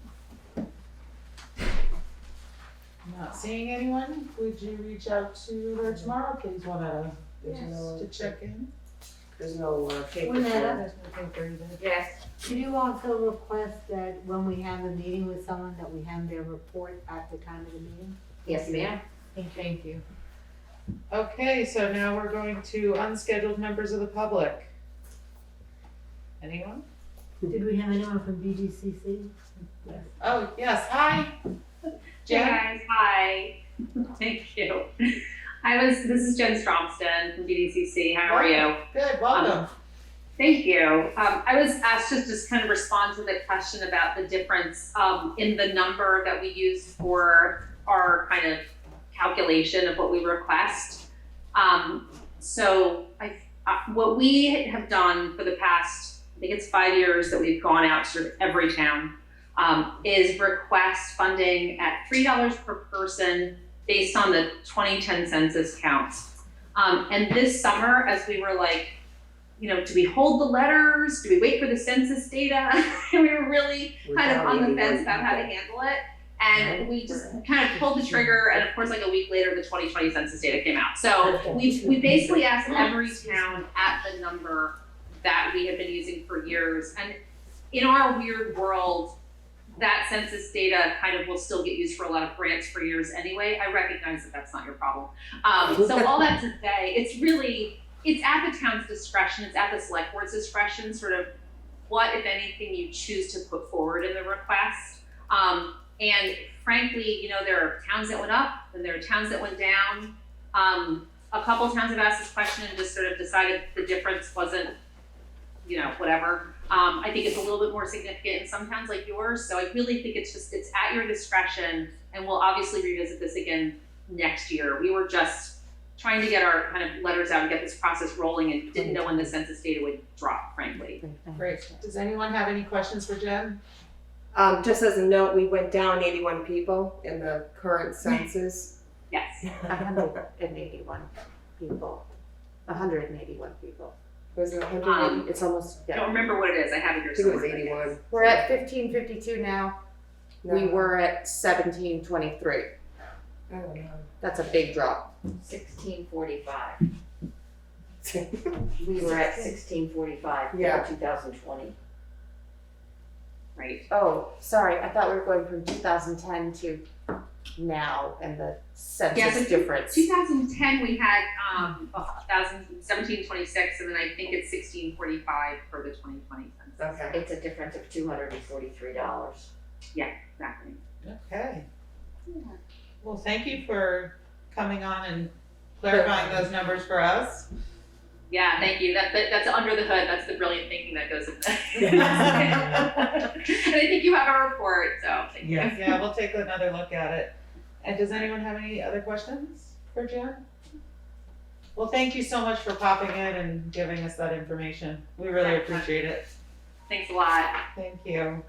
Not seeing anyone. Would you reach out to her tomorrow? Please want to check in. There's no paper. Wouldn't that- There's no paper either. Yes. Could you also request that when we have a meeting with someone, that we have their report at the time of the meeting? Yes, ma'am. Thank you. Okay, so now we're going to unscheduled members of the public. Anyone? Did we have anyone from BDCC? Yes. Oh, yes, hi. Hey Jen? guys, hi. Thank you. This is Jen Stromston from BDCC. How are you? Good, welcome. Thank you. I was asked to just kind of respond to the question about the difference in the number that we use for our kind of calculation of what we request. What we have done for the past, I think it's 5 years that we've gone out to sort of every town, is request funding at $3 per person based on the 2010 census counts. And this summer, as we were like, you know, do we hold the letters? Do we wait for the census data? And we were really kind of on the fence about how to handle it. And we just kind of pulled the trigger, and of course, like a week later, the 2020 census data came out. So we basically asked every town at the number that we have been using for years. And in our weird world, that census data kind of will still get used for a lot of grants for years anyway. I recognize that that's not your problem. So all that to say, it's at the town's discretion, it's at the select board's discretion, sort of what, if anything, you choose to put forward in the request. And frankly, you know, there are towns that went up and there are towns that went down. A couple towns have asked this question and just sort of decided the difference wasn't, you know, whatever. I think it's a little bit more significant in some towns like yours. So I really think it's at your discretion, and we'll obviously revisit this again next year. We were just trying to get our kind of letters out and get this process rolling, and didn't know when the census data would drop, frankly. Great. Does anyone have any questions for Jen? Just as a note, we went down 81 people in the current census. Yes. 181 people. 181 people. Was it 180? It's almost, I don't remember what it is. I have it here I think it was somewhere. 81. We're at 1552 now. We were at 1723. I don't know. That's a big drop. 1645. We were at 1645 Yeah. for 2020. Right. Oh, sorry, I thought we were going from 2010 to now and the census difference. 2010 we had 1726, and then I think it's 1645 for the 2020 census. Okay. It's a difference of $243. Exactly. Okay. Well, thank you for coming on and clarifying those numbers for us. Yeah, thank you. That's under the hood. That's the brilliant thinking that goes into that. And I think you have our report, so thank you. Yeah, we'll take another look at it. And does anyone have any other questions for Jen? Well, thank you so much for popping in and giving us that information. We really appreciate it. Thanks a lot. Thank you.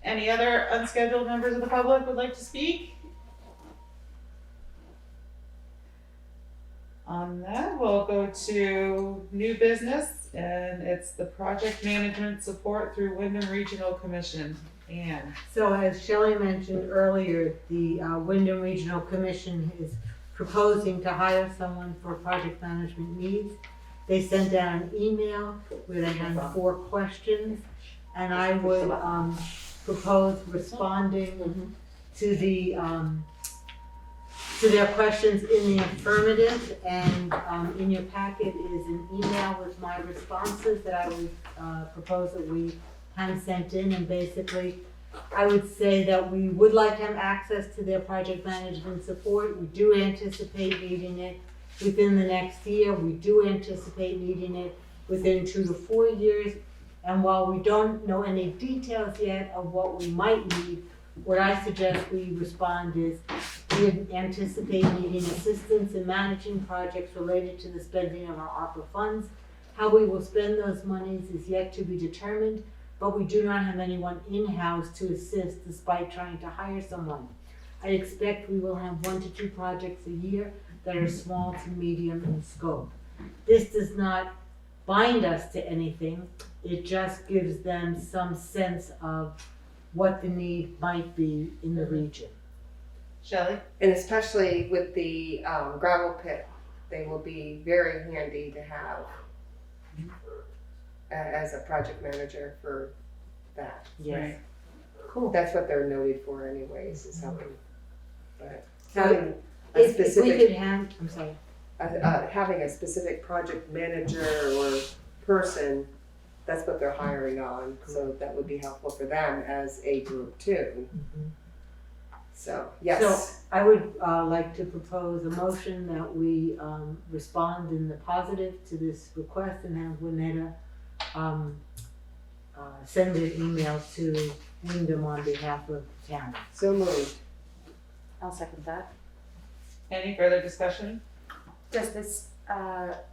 Any other unscheduled members of the public would like to speak? On that, we'll go to new business, and it's the project management support through Windham Regional Commission. Anne. So as Shelley mentioned earlier, the Windham Regional Commission is proposing to hire someone for project management needs. They sent out an email where they had 4 questions, and I would propose responding to their questions in the affirmative, and in your packet is an email with my responses that I would propose that we hand sent in. And basically, I would say that we would like to have access to their project management support. We do anticipate needing it within the next year. We do anticipate needing it within 2 to 4 years. And while we don't know any details yet of what we might need, what I suggest we respond is we anticipate needing assistance in managing projects related to the spending of our ARPA funds. How we will spend those monies is yet to be determined, but we do not have anyone in-house to assist despite trying to hire someone. I expect we will have 1 to 2 projects a year that are small to medium in scope. This does not bind us to anything, it just gives them some sense of what the need might be in the region. Shelley? And especially with the gravel pit, they will be very handy to have as a project manager for that. Yes. Cool. That's what they're noted for anyways, is helping. But having a If we specific, could have, I'm sorry. having a specific project manager or person, that's what they're hiring on. So that would be helpful for them as a group too. So, yes. So I would like to propose a motion that we respond in the positive to this request and have Winetta send an email to Windham on behalf of the town. So moved. I'll second that. Any further discussion? Does this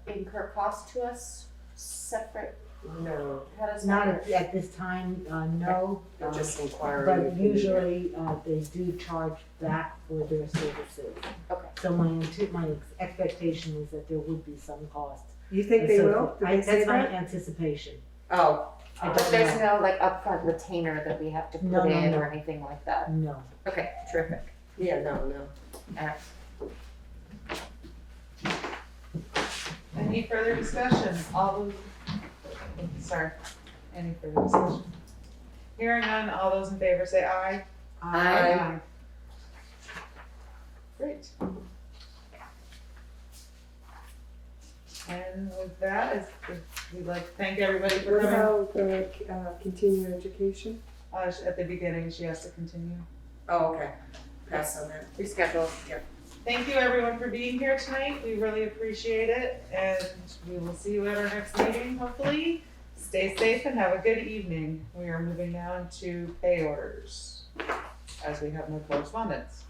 incur cost to us separate? No, How does Not that? at this time, no. they're just inquiring. But usually they do charge back for their services. Okay. So my expectation is that there would be some cost. You think they will? Did they say That's my that? anticipation. Oh, I But don't there's know. no like upfront retainer that we have to put No, no, in no. or anything like that? No. Okay, terrific. yeah, no. Any further discussion? All those, sorry, any further discussion? Hearing none, all those in favor say aye. Aye. Great. And with that, we'd like to thank everybody for What coming. about the continuing education? At the beginning, she has to continue. Oh, okay. Pass on that. Reschedule. Thank you everyone for being here tonight. We really appreciate it, and we will see you at our next meeting, hopefully. Stay safe and have a good evening. We are moving now into pay orders, as we have no correspondence.